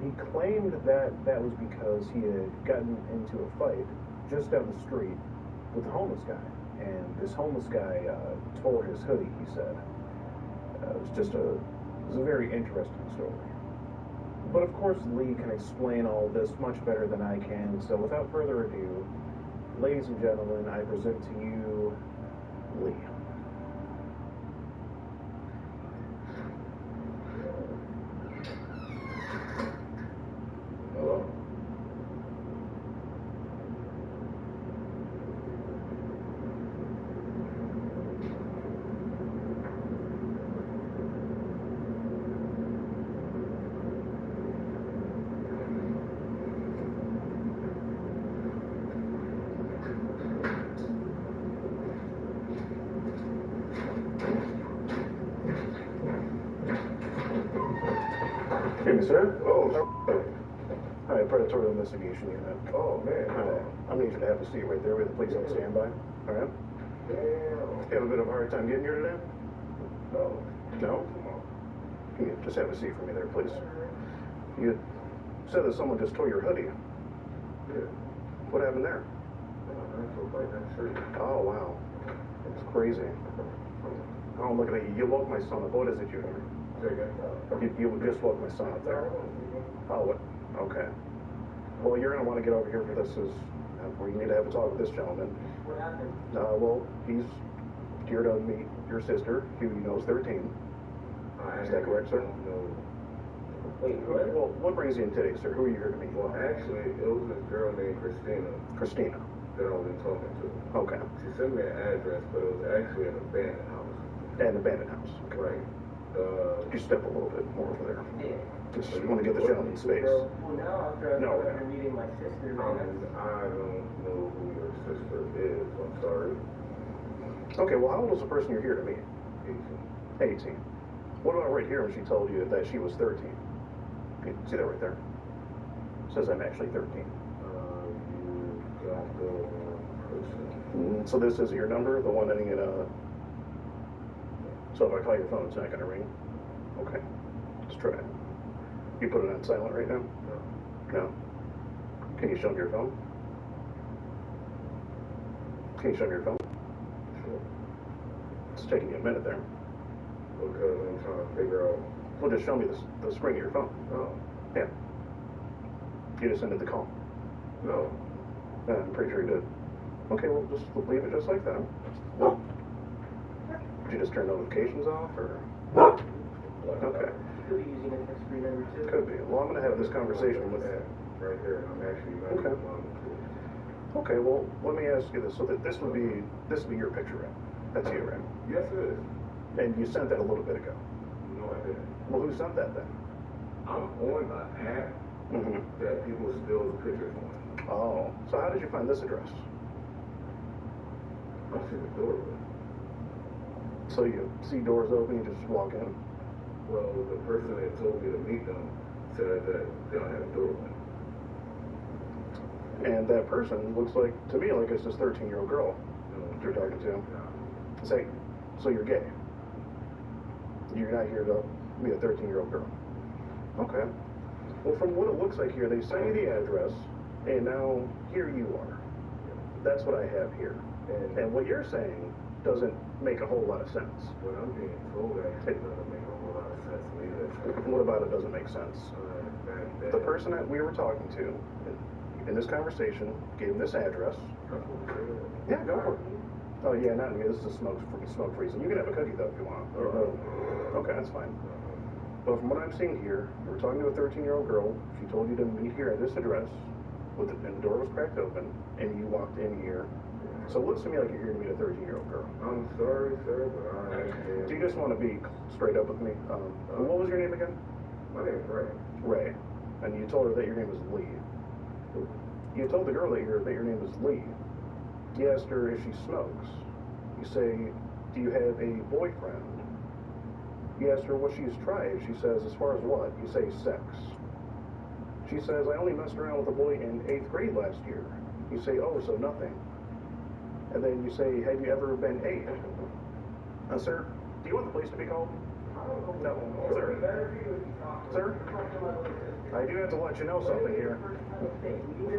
He claimed that was because he had gotten into a fight just down the street with a homeless guy. And this homeless guy tore his hoodie, he said. It was a very interesting story. But of course, Lee can explain all this much better than I can. So without further ado, ladies and gentlemen, I present to you Lee. Hello? Excuse me, sir. Hi, Predatory Investigation Unit. Oh, man. I need you to have a seat right there with the police on standby. All right? You have a bit of a hard time getting here today? No. No? Can you just have a seat for me there, please? You said that someone just tore your hoodie. Yeah. What happened there? Oh, wow. It's crazy. Oh, look at it. You woke my son up. What is it you heard? You just woke my son up there. Oh, what? Okay. Well, you're going to want to get over here for this. We need to have a talk with this gentleman. What happened? Well, he's here to meet your sister, who he knows 13. Is that correct, sir? No. Wait, what? Well, what brings you in today, sir? Who are you here to meet? Well, actually, it was this girl named Christina. Christina. That I've been talking to. Okay. She sent me an address, but it was actually an abandoned house. An abandoned house. Okay. Right. Could you step a little bit more over there? Yeah. Just want to get the gentleman space. Well, now after after meeting my sister, I don't know who your sister is. I'm sorry. Okay, well, how old was the person you're here to meet? 18. What about right here when she told you that she was 13? You see that right there? It says I'm actually 13. You got the wrong person. So this is your number, the one ending in So if I call your phone, it's not gonna ring? Okay, let's try it. You put it on silent right now? No. Can you show me your phone? Can you show me your phone? Sure. It's taking you a minute there. Because I'm trying to figure out. Well, just show me the screen of your phone. Oh. Yeah. You just ended the call. No. Yeah, I'm pretty sure you did. Okay, well, just leave it just like that. Did you just turn notifications off, or? Okay. Could be using a text screen number too. Could be. Well, I'm going to have this conversation with right there. I'm actually not Okay. Okay, well, let me ask you this. So that this would be your picture, right? That's you, right? Yes, it is. And you sent that a little bit ago. No, I didn't. Well, who sent that then? I'm on an app that people steal pictures on. Oh, so how did you find this address? I see the door open. So you see doors open, you just walk in? Well, the person that told me to meet them said that they don't have a door open. And that person looks like, to me, like it's this 13-year-old girl you're talking to. Say, so you're gay. You're not here to be a 13-year-old girl. Okay. Well, from what it looks like here, they sent you the address, and now here you are. That's what I have here. And what you're saying doesn't make a whole lot of sense. What I'm being told actually doesn't make a whole lot of sense to me. What about it doesn't make sense? The person that we were talking to in this conversation gave him this address. Yeah, go for it. Oh yeah, not me. This is a smoke reason. You can have a cookie though if you want. Okay, that's fine. But from what I'm seeing here, you were talking to a 13-year-old girl. She told you to meet here at this address, and the door was cracked open, and you walked in here. So it looks to me like you're here to meet a 13-year-old girl. I'm sorry, sir, but I understand. Do you just want to be straight up with me? What was your name again? My name is Ray. Ray. And you told her that your name was Lee. You told the girl that your name was Lee. You asked her if she smokes. You say, do you have a boyfriend? You asked her what she's tried. She says, as far as what? You say sex. She says, I only messed around with a boy in 8th grade last year. You say, oh, so nothing. And then you say, have you ever been 8? Sir, do you want the police to be called? No, sir. Sir? I do have to let you know something here.